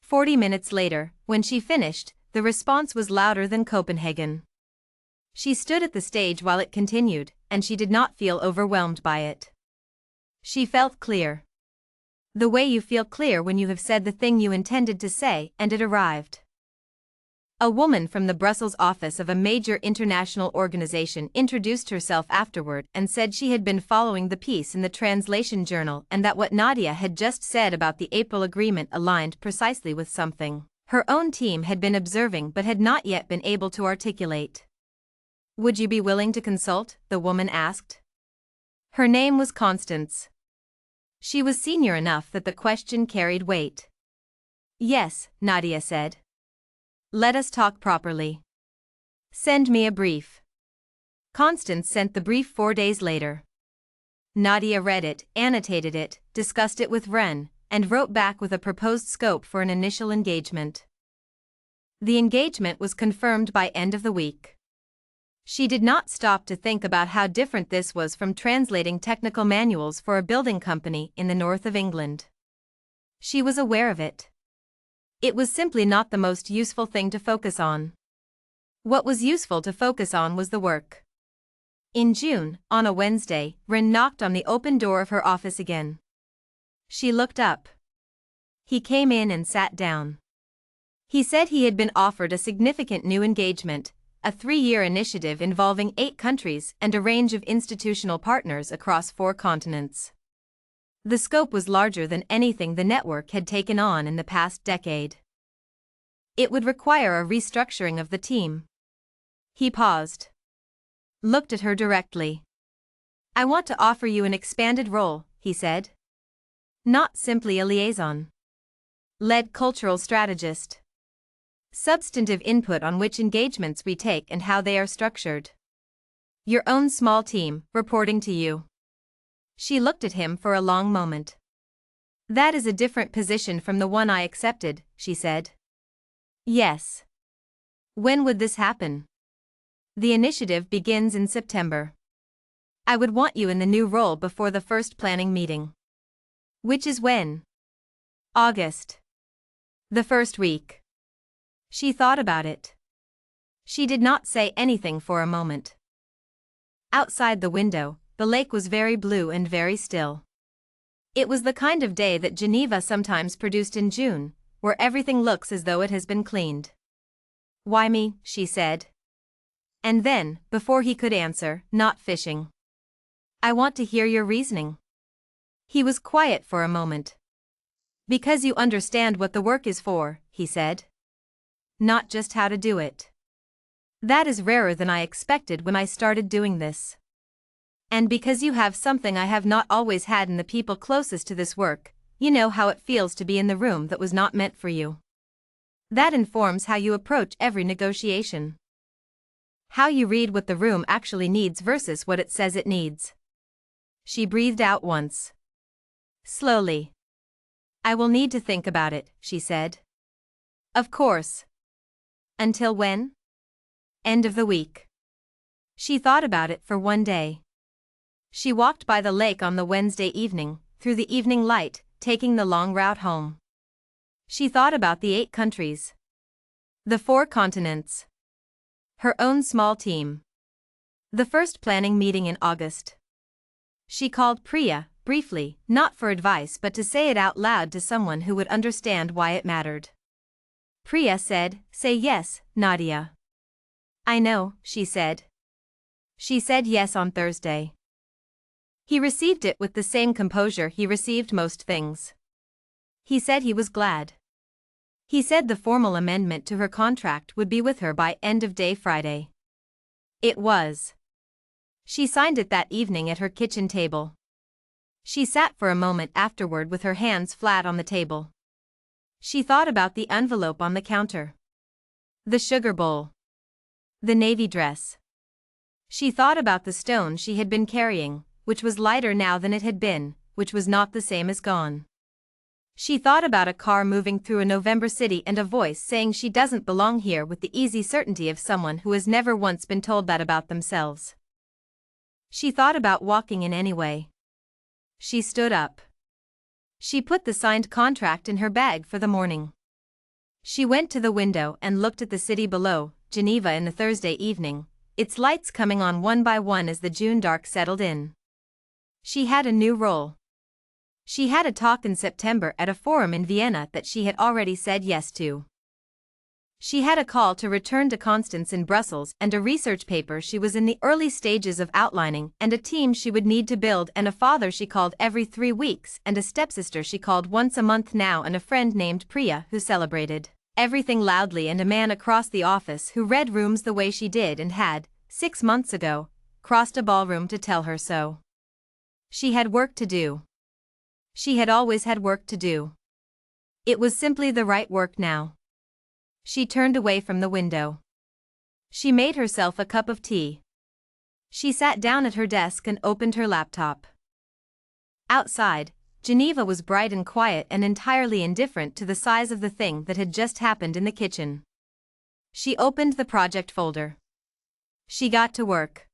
40 minutes later, when she finished, the response was louder than Copenhagen. She stood at the stage while it continued, and she did not feel overwhelmed by it. She felt clear. The way you feel clear when you have said the thing you intended to say and it arrived. A woman from the Brussels office of a major international organization introduced herself afterward and said she had been following the piece in the translation journal and that what Nadia had just said about the April agreement aligned precisely with something her own team had been observing but had not yet been able to articulate. "Would you be willing to consult?" the woman asked. Her name was Constance. She was senior enough that the question carried weight. "Yes," Nadia said. "Let us talk properly. Send me a brief." Constance sent the brief 4 days later. Nadia read it, annotated it, discussed it with Ren, and wrote back with a proposed scope for an initial engagement. The engagement was confirmed by end of the week. She did not stop to think about how different this was from translating technical manuals for a building company in the north of England. She was aware of it. It was simply not the most useful thing to focus on. What was useful to focus on was the work. In June, on a Wednesday, Rin knocked on the open door of her office again. She looked up. He came in and sat down. He said he had been offered a significant new engagement, a 3-year initiative involving 8 countries and a range of institutional partners across 4 continents. The scope was larger than anything the network had taken on in the past decade. It would require a restructuring of the team. He paused. Looked at her directly. I want to offer you an expanded role, he said. Not simply a liaison. Led cultural strategist. Substantive input on which engagements we take and how they are structured. Your own small team, reporting to you. She looked at him for a long moment. That is a different position from the one I accepted, she said. Yes. When would this happen? The initiative begins in September. I would want you in the new role before the first planning meeting. Which is when? August. The first week. She thought about it. She did not say anything for a moment. Outside the window, the lake was very blue and very still. It was the kind of day that Geneva sometimes produced in June, where everything looks as though it has been cleaned. Why me? She said. And then, before he could answer, not fishing. I want to hear your reasoning. He was quiet for a moment. Because you understand what the work is for, he said. Not just how to do it. That is rarer than I expected when I started doing this. And because you have something I have not always had in the people closest to this work, you know how it feels to be in the room that was not meant for you. That informs how you approach every negotiation. How you read what the room actually needs versus what it says it needs. She breathed out once. Slowly. I will need to think about it, she said. Of course. Until when? End of the week. She thought about it for one day. She walked by the lake on the Wednesday evening, through the evening light, taking the long route home. She thought about the 8 countries. The 4 continents. Her own small team. The first planning meeting in August. She called Priya, briefly, not for advice but to say it out loud to someone who would understand why it mattered. Priya said, "Say yes, Nadia." I know, she said. She said yes on Thursday. He received it with the same composure he received most things. He said he was glad. He said the formal amendment to her contract would be with her by end of day Friday. It was. She signed it that evening at her kitchen table. She sat for a moment afterward with her hands flat on the table. She thought about the envelope on the counter. The sugar bowl. The navy dress. She thought about the stone she had been carrying, which was lighter now than it had been, which was not the same as gone. She thought about a car moving through a November city and a voice saying she doesn't belong here with the easy certainty of someone who has never once been told that about themselves. She thought about walking in anyway. She stood up. She put the signed contract in her bag for the morning. She went to the window and looked at the city below, Geneva in the Thursday evening, its lights coming on one by one as the June dark settled in. She had a new role. She had a talk in September at a forum in Vienna that she had already said yes to. She had a call to return to Constance in Brussels and a research paper she was in the early stages of outlining and a team she would need to build and a father she called every 3 weeks and a stepsister she called once a month now and a friend named Priya who celebrated everything loudly and a man across the office who read rooms the way she did and had, 6 months ago, crossed a ballroom to tell her so. She had work to do. She had always had work to do. It was simply the right work now. She turned away from the window. She made herself a cup of tea. She sat down at her desk and opened her laptop. Outside, Geneva was bright and quiet and entirely indifferent to the size of the thing that had just happened in the kitchen. She opened the project folder. She got to work.